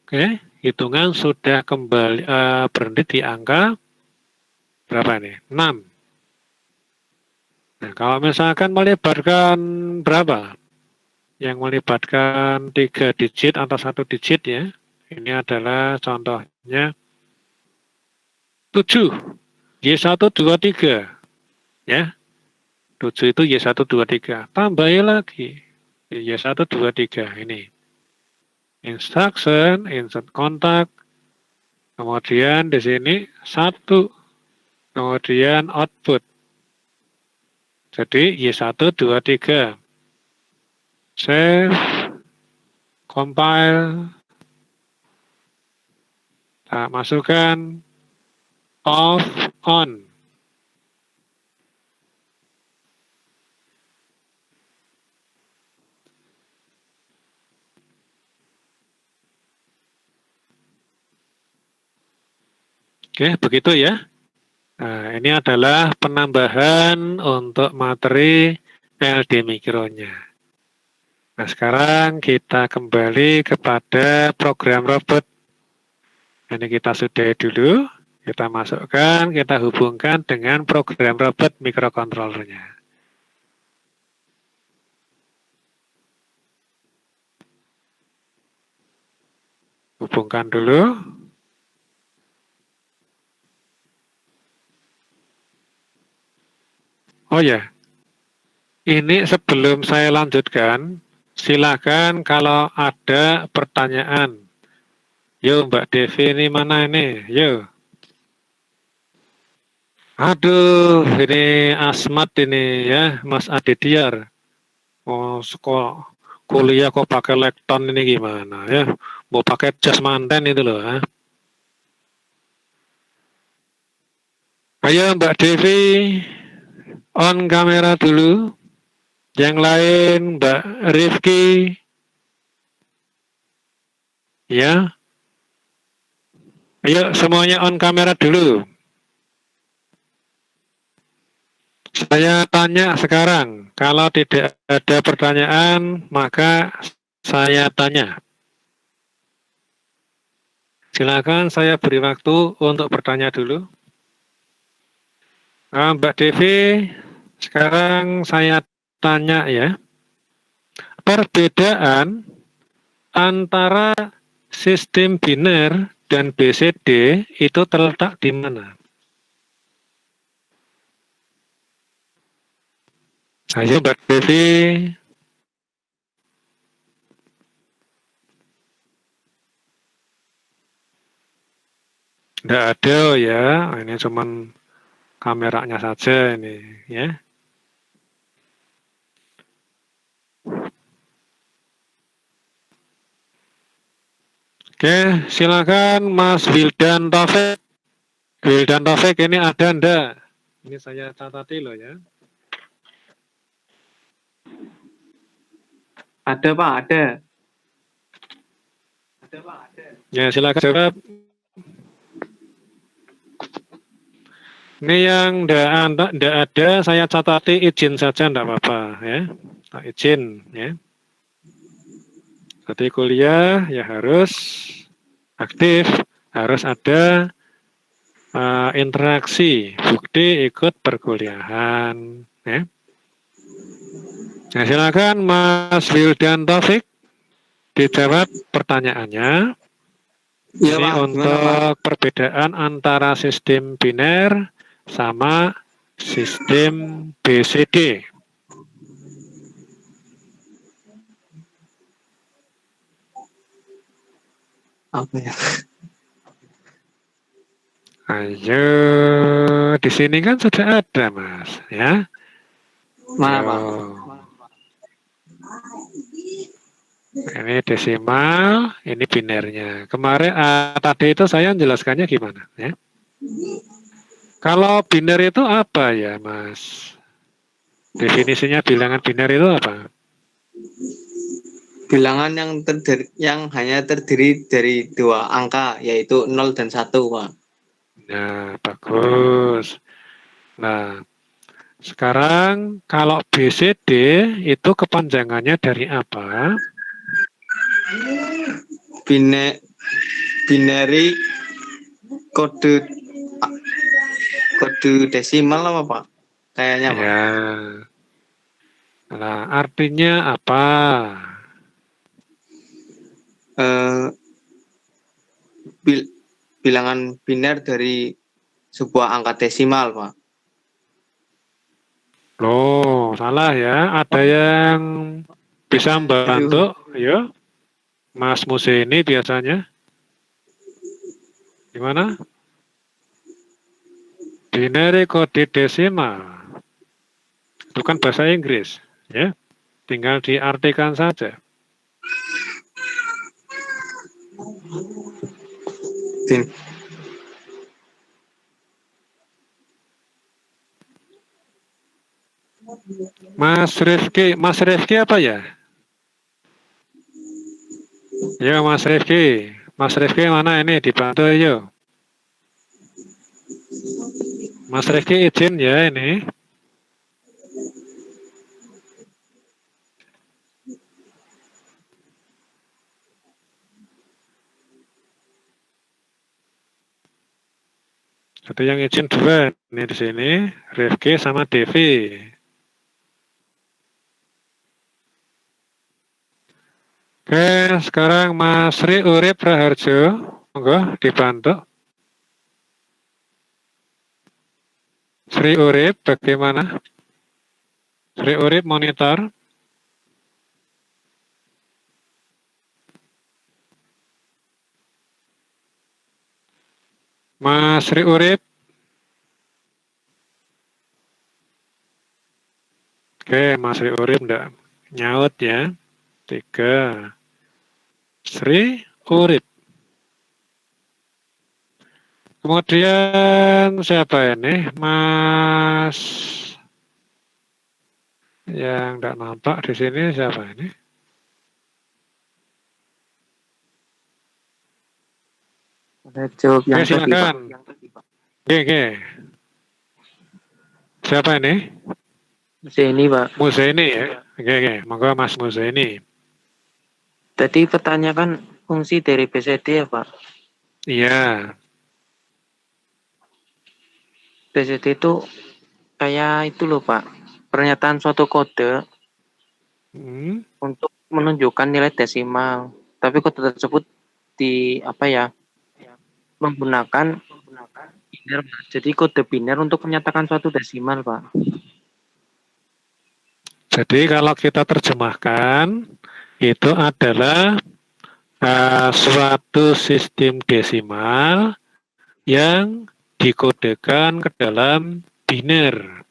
Oke, hitungan sudah kembali berhenti di angka berapa nih? 6. Nah, kalau misalkan melibatkan berapa? Yang melibatkan 3 digit atau 1 digit ya. Ini adalah contohnya 7. Y1, 2, 3. Ya. 7 itu Y1, 2, 3. Tambahin lagi. Y1, 2, 3. Ini. Instruction, insert kontak, kemudian di sini 1, kemudian output. Jadi Y1, 2, 3. Save, compile, kita masukkan off, on. Oke, begitu ya. Nah, ini adalah penambahan untuk materi LD mikronya. Nah, sekarang kita kembali kepada program robot. Ini kita sudahi dulu. Kita masukkan, kita hubungkan dengan program robot microcontrollernya. Hubungkan dulu. Oh ya, ini sebelum saya lanjutkan, silakan kalau ada pertanyaan. Yo Mbak Devi ini mana ini? Yo. Aduh, ini asmat ini ya, Mas Aditya. Oh, sekolah kuliah kok pakai lekton ini gimana ya? Mau pakai jas manten itu loh. Ya. Ayo Mbak Devi, on kamera dulu. Yang lain Mbak Rifki. Ya. Ayo semuanya on kamera dulu. Saya tanya sekarang, kalau tidak ada pertanyaan, maka saya tanya. Silakan saya beri waktu untuk bertanya dulu. Mbak Devi, sekarang saya tanya ya. Perbedaan antara sistem biner dan BCD itu terletak di mana? Ayo Mbak Devi. Tidak ada ya, ini cuman kameranya saja ini ya. Oke, silakan Mas Wildan Taufik. Wildan Taufik ini ada enggak? Ini saya catati loh ya. Ada Pak, ada. Ya, silakan jawab. Ini yang enggak ada, saya catati izin saja enggak apa-apa ya. Nah, izin ya. Jadi kuliah ya harus aktif, harus ada interaksi, bukti ikut perkuliahan ya. Nah, silakan Mas Wildan Taufik dijawab pertanyaannya. Iya Ini Pak, gimana untuk Pak? perbedaan antara sistem biner sama sistem BCD. Apa ya? Ayo, di sini kan sudah ada, Mas, ya. Mana Pak? Ayo. Ini desimal, ini binernya. Kemarin tadi itu saya menjelaskannya gimana, ya? Kalau biner itu apa ya, Mas? Definisinya bilangan biner itu apa? Bilangan yang hanya terdiri dari dua angka, yaitu 0 dan 1 Pak. Nah, bagus. Nah, sekarang kalau BCD itu kepanjangannya dari apa? Binary kode desimal apa Pak? Kayaknya Pak. Ya. Nah, artinya apa? Bilangan biner dari sebuah angka desimal Pak. Loh, salah ya. Ada yang bisa membantu? Ayo, Mas Muse ini biasanya. Gimana? Binary kode desimal. Itu kan bahasa Inggris, ya. Tinggal diartikan saja. Mas Rifki apa ya? Ya, Mas Rifki. Mas Rifki mana ini? Dibantu ayo. Mas Rifki izin ya ini. Ada yang izin dua ini di sini, Rifki sama Devi. Oke, sekarang Mas Sri Urip Raharjo, monggo dibantu. Sri Urip, bagaimana? Sri Urip monitor. Mas Sri Urip. Oke, Mas Sri Urip enggak nyaut ya. 3. Sri Urip. Kemudian siapa ini? Mas yang enggak nampak di sini siapa ini? Jawab yang Oke, silakan. Oke. Siapa ini? ini Pak. Muzaini ya. Oke. Monggo Mas Muzaini. Tadi pertanyaan fungsi dari BCD ya Pak. Iya. BCD itu kayak itu loh Pak. Pernyataan suatu kode untuk menunjukkan nilai desimal. Tapi kode tersebut menggunakan biner. Jadi kode biner untuk menyatakan suatu desimal Pak. Jadi kalau kita terjemahkan itu adalah suatu sistem desimal yang dikodekan ke dalam biner.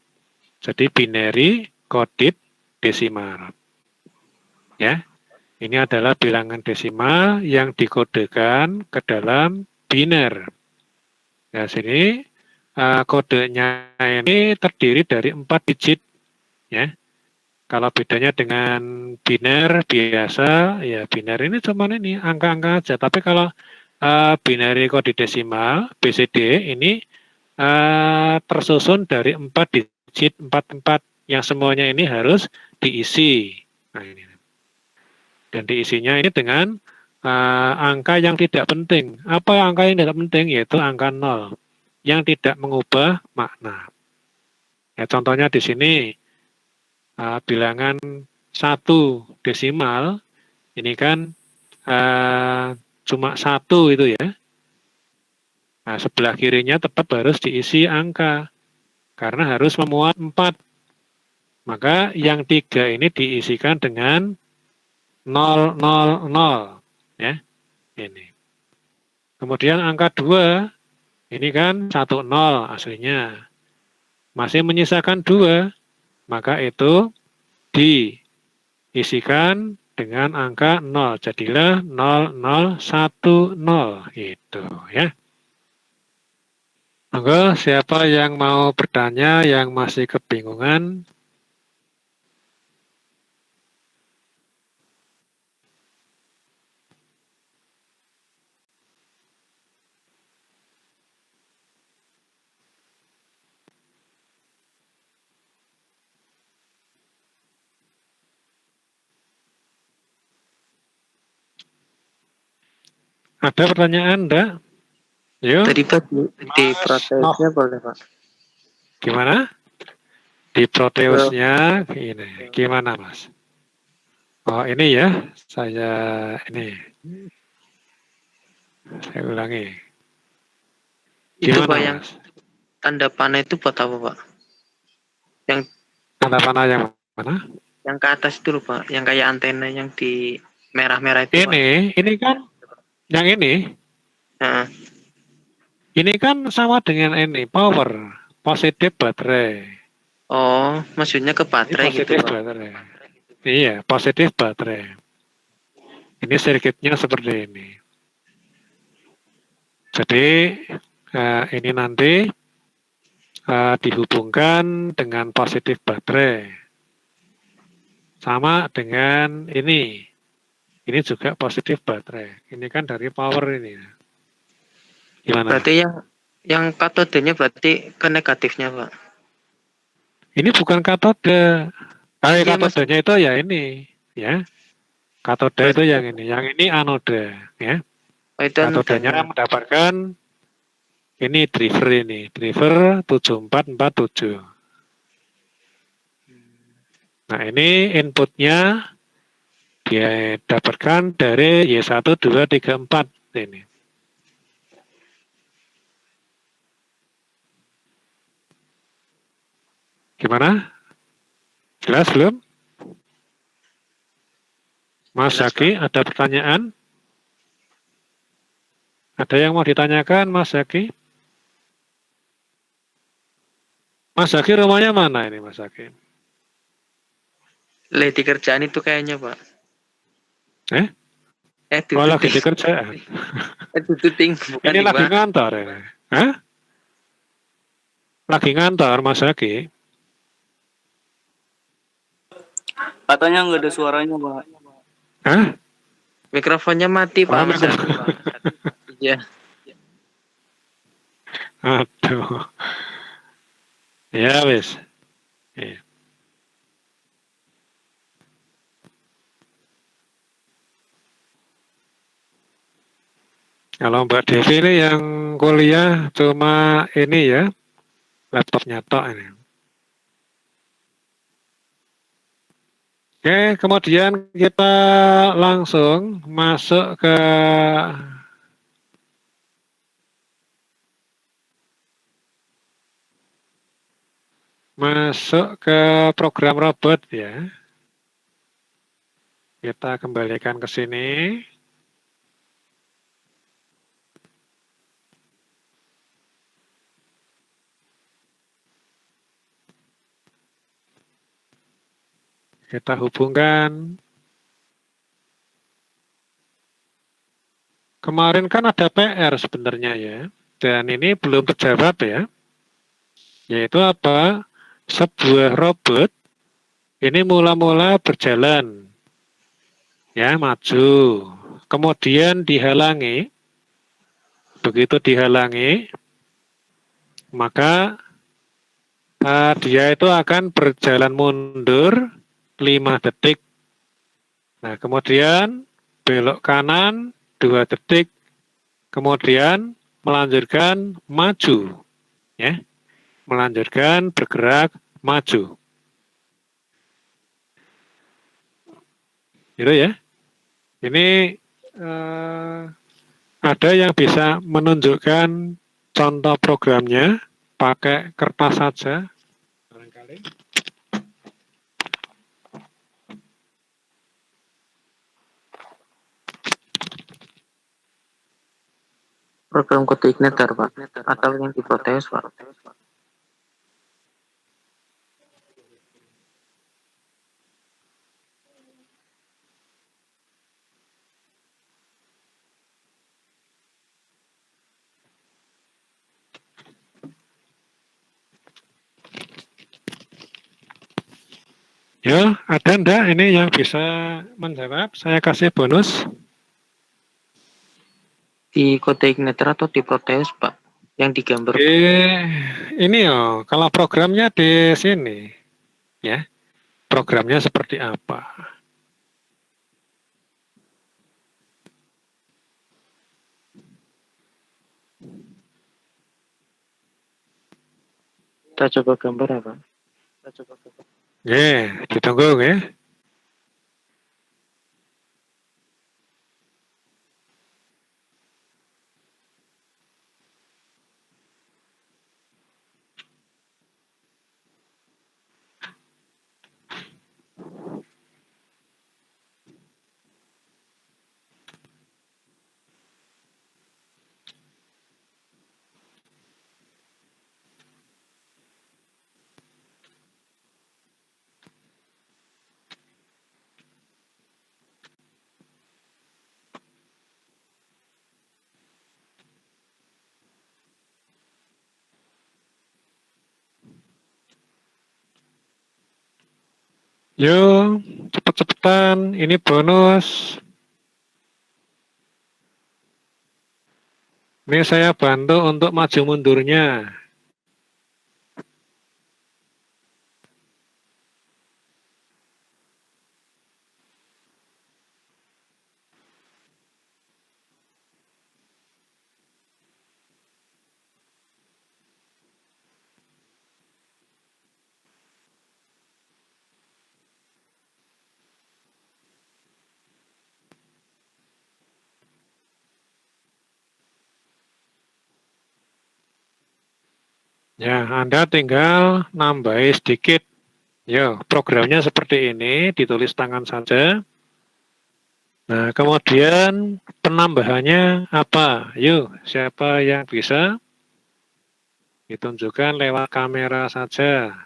Jadi binary coded desimal. Ya. Ini adalah bilangan desimal yang dikodekan ke dalam biner. Nah, sini kodenya ini terdiri dari 4 digit, ya. Kalau bedanya dengan biner biasa, ya biner ini cuma ini angka-angka aja. Tapi kalau binary kode desimal (BCD) ini tersusun dari 4 digit, 4 yang semuanya ini harus diisi. Nah, ini. Dan diisinya ini dengan angka yang tidak penting. Apa angka yang tidak penting? Yaitu angka 0 yang tidak mengubah makna. Ya, contohnya di sini bilangan 1 desimal ini kan cuma 1 itu ya. Nah, sebelah kirinya tetap harus diisi angka. Karena harus memuat 4. Maka yang 3 ini diisikan dengan 0, 0, 0. Ya, ini. Kemudian angka 2, ini kan 1, 0 aslinya. Masih menyisakan 2, maka itu diisikan dengan angka 0. Jadilah 0, 0, 1, 0. Gitu ya. Monggo, siapa yang mau bertanya yang masih kebingungan? Ada pertanyaan enggak? Yuk. Tadi Pak di Proteusnya boleh Pak. Gimana? Di Proteusnya ini. Gimana, Mas? Oh, ini ya. Saya ulangi. Itu Gimana, Pak yang Mas? tanda panah itu buat apa Pak? Yang Tanda panah yang mana? yang ke atas itu loh Pak, yang kayak antena yang di merah-merah itu Pak. Ini kan yang ini. Nah, Ini kan sama dengan ini, power, positif baterai. oh, maksudnya ke Ini baterai gitu positif Pak. baterai. Iya, positif baterai. Ini sirkuitnya seperti ini. Jadi ini nanti dihubungkan dengan positif baterai. Sama dengan ini. Ini juga positif baterai. Ini kan dari power ini. Gimana? Berarti yang katodenya berarti ke negatifnya Pak. Ini bukan katode. Iya, Katodenya itu ya ini, ya. Katode itu yang ini. Yang ini anode, ya. Oh, itu Katodenya mendapatkan ini driver 7447. Nah, ini inputnya dia dapatkan dari Y1, 2, 3, 4 ini. Gimana? Jelas belum? Mas Zaki, ada pertanyaan? Ada yang mau ditanyakan, Mas Zaki? Mas Zaki rumahnya mana ini, Mas Zaki? Lagi kerjaan itu kayaknya Pak. Oh, lagi di kerjaan. Tuting, bukan Ini lagi Pak. ngantor ini. Hah? Lagi ngantor, Mas Zaki? Katanya nggak ada suaranya, Pak. Hah? Mikrofonnya mati Pak. Mas Zaki, Pak. Iya. Aduh. Ya, wis. Ya. Kalau Mbak Devi ini yang kuliah cuma ini ya, laptopnya tok ini. Oke, kemudian kita langsung masuk ke program robot ya. Kita kembalikan ke sini. Kita hubungkan. Kemarin kan ada PR sebenarnya ya. Dan ini belum terjawab ya. Yaitu apa? Sebuah robot ini mula-mula berjalan. Ya, maju. Kemudian dihalangi. Begitu dihalangi, maka dia itu akan berjalan mundur 5 detik. Nah, kemudian belok kanan 2 detik. Kemudian melanjutkan maju. Ya. Melanjutkan bergerak maju. Gitu ya. Ini ada yang bisa menunjukkan contoh programnya pakai kertas saja barangkali. Program kode Igniter, Pak. Atau yang di Proteus, Pak. Ya, ada enggak ini yang bisa menjawab? Saya kasih bonus. Di kode Igniter atau di Proteus, Pak. Yang digambar. Ini kalau programnya di sini, ya, programnya seperti apa? Kita coba gambar ya, Pak. Ditunggu ya. Yuk, cepet-cepetan. Ini bonus. Ini saya bantu untuk maju mundurnya. Ya, Anda tinggal nambahin sedikit. Yo, programnya seperti ini, ditulis tangan saja. Nah, kemudian penambahannya apa? Yuk, siapa yang bisa? Ditunjukkan lewat kamera saja.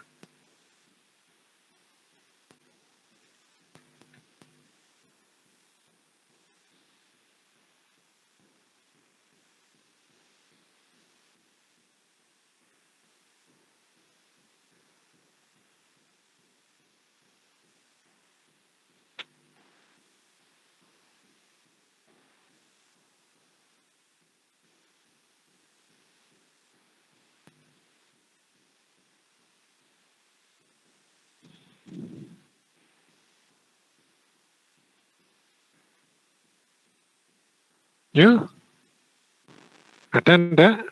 Yuk, ada enggak?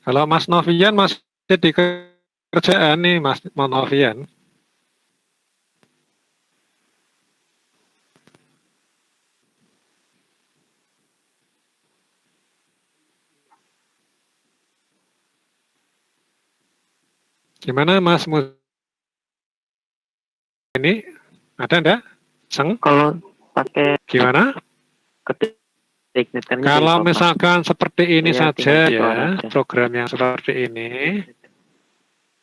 Kalau Mas Novian masih di kerjaan nih, Mas Novian. Gimana Mas ini? Ada enggak? Seng? Kalau pakai Gimana? kode Igniternya Kalau dari misalkan seperti ini Iya, saja tinggal ya, aja. program yang seperti ini.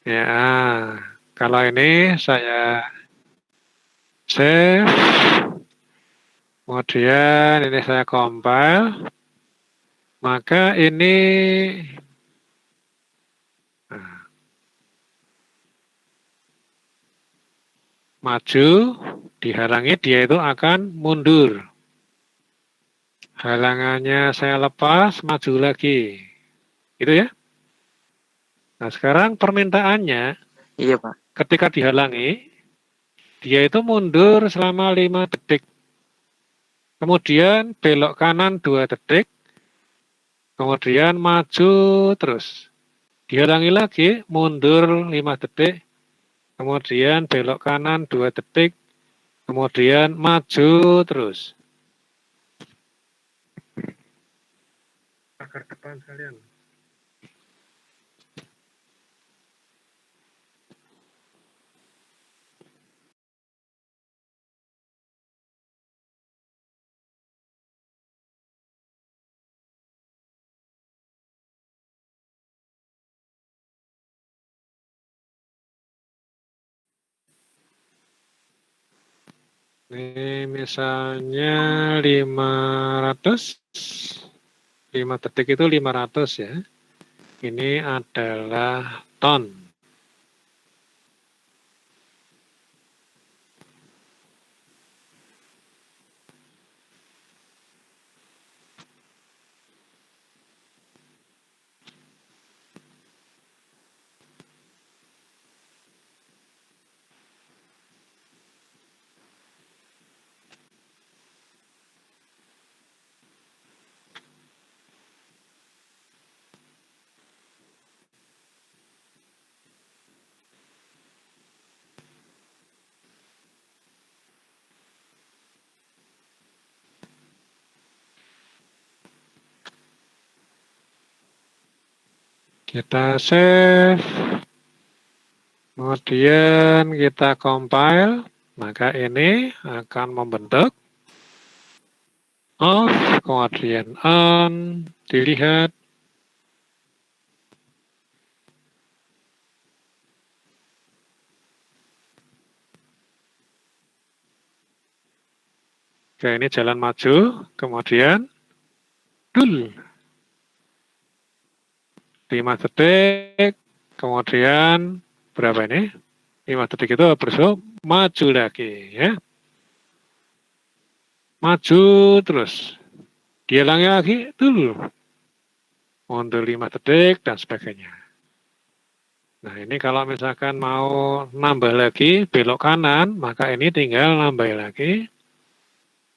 Ya, kalau ini saya save. Kemudian ini saya compile. Maka ini maju, dihalangi dia itu akan mundur. Halangannya saya lepas, maju lagi. Gitu ya. Nah sekarang permintaannya, Iya, Pak. ketika dihalangi, dia itu mundur selama 5 detik. Kemudian belok kanan 2 detik. Kemudian maju terus. Diulangi lagi, mundur 5 detik, kemudian belok kanan 2 detik, kemudian maju terus. Pagar depan sekalian. Ini misalnya 500, 5 detik itu 500 ya. Ini adalah ton. Kita save, kemudian kita compile, maka ini akan membentuk off, kemudian on, dilihat. Oke, ini jalan maju, kemudian dul. 5 detik, kemudian berapa ini? 5 detik itu bersup, maju lagi ya. Maju terus. Diulangi lagi dulu. Mundur 5 detik dan sebagainya. Nah, ini kalau misalkan mau nambah lagi belok kanan, maka ini tinggal nambah lagi.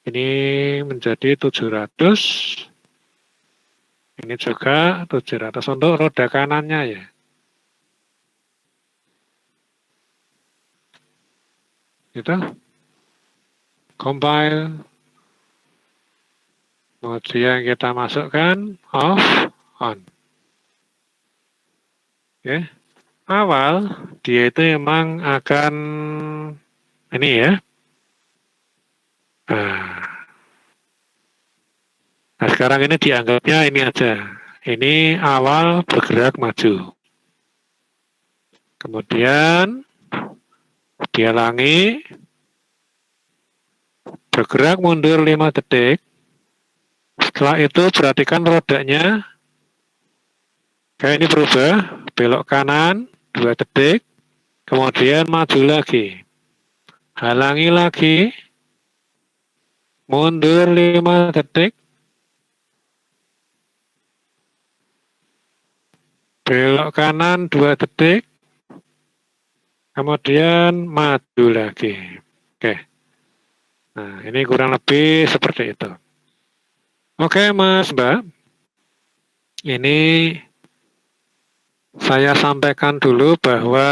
Ini menjadi 700. Ini juga 700 untuk roda kanannya ya. Gitu. Compile. Kemudian kita masukkan off, on. Oke. Awal dia itu memang akan ini ya. Nah, sekarang ini dianggapnya ini aja. Ini awal bergerak maju. Kemudian diulangi, bergerak mundur 5 detik. Setelah itu perhatikan rodanya kayak ini berubah, belok kanan 2 detik, kemudian maju lagi. Halangi lagi, mundur 5 detik, belok kanan 2 detik, kemudian maju lagi. Oke. Nah, ini kurang lebih seperti itu. Oke, Mas, Mbak. Ini saya sampaikan dulu bahwa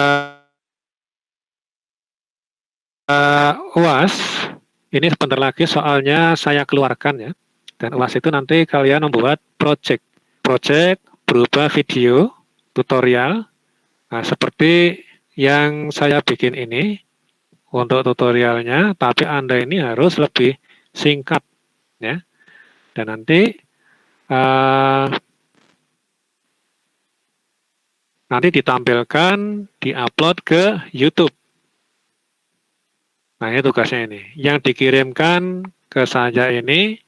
UAS, ini sebentar lagi soalnya saya keluarkan ya. Dan UAS itu nanti kalian membuat project. Project berupa video, tutorial. Nah, seperti yang saya bikin ini untuk tutorialnya, tapi Anda ini harus lebih singkat ya. Dan nanti ditampilkan, diupload ke YouTube. Nah, ini tugasnya ini. Yang dikirimkan ke saya ini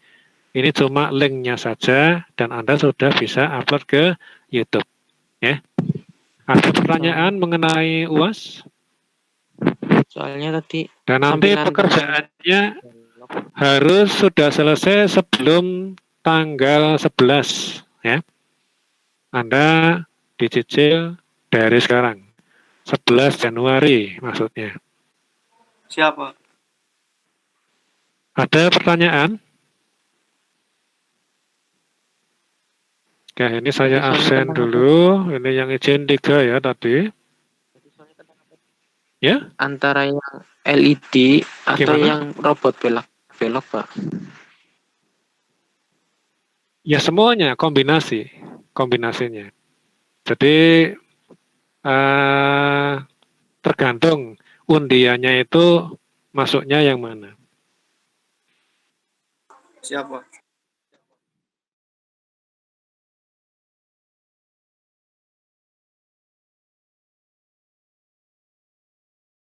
cuma linknya saja dan Anda sudah bisa upload ke YouTube. Ya. Ada pertanyaan mengenai UAS? Soalnya tadi Dan nanti sambilan pekerjaannya harus sudah selesai sebelum tanggal 11 ya. Anda dicicil dari sekarang. 11 Januari maksudnya. Siapa? Ada pertanyaan? Oke, ini saya Jadi soalnya absen tentang dulu. Ini yang izin 3 ya tadi. Ya, antara yang LED atau gimana? yang robot belok Pak. Ya semuanya kombinasinya. Jadi tergantung undiannya itu masuknya yang mana. Siapa?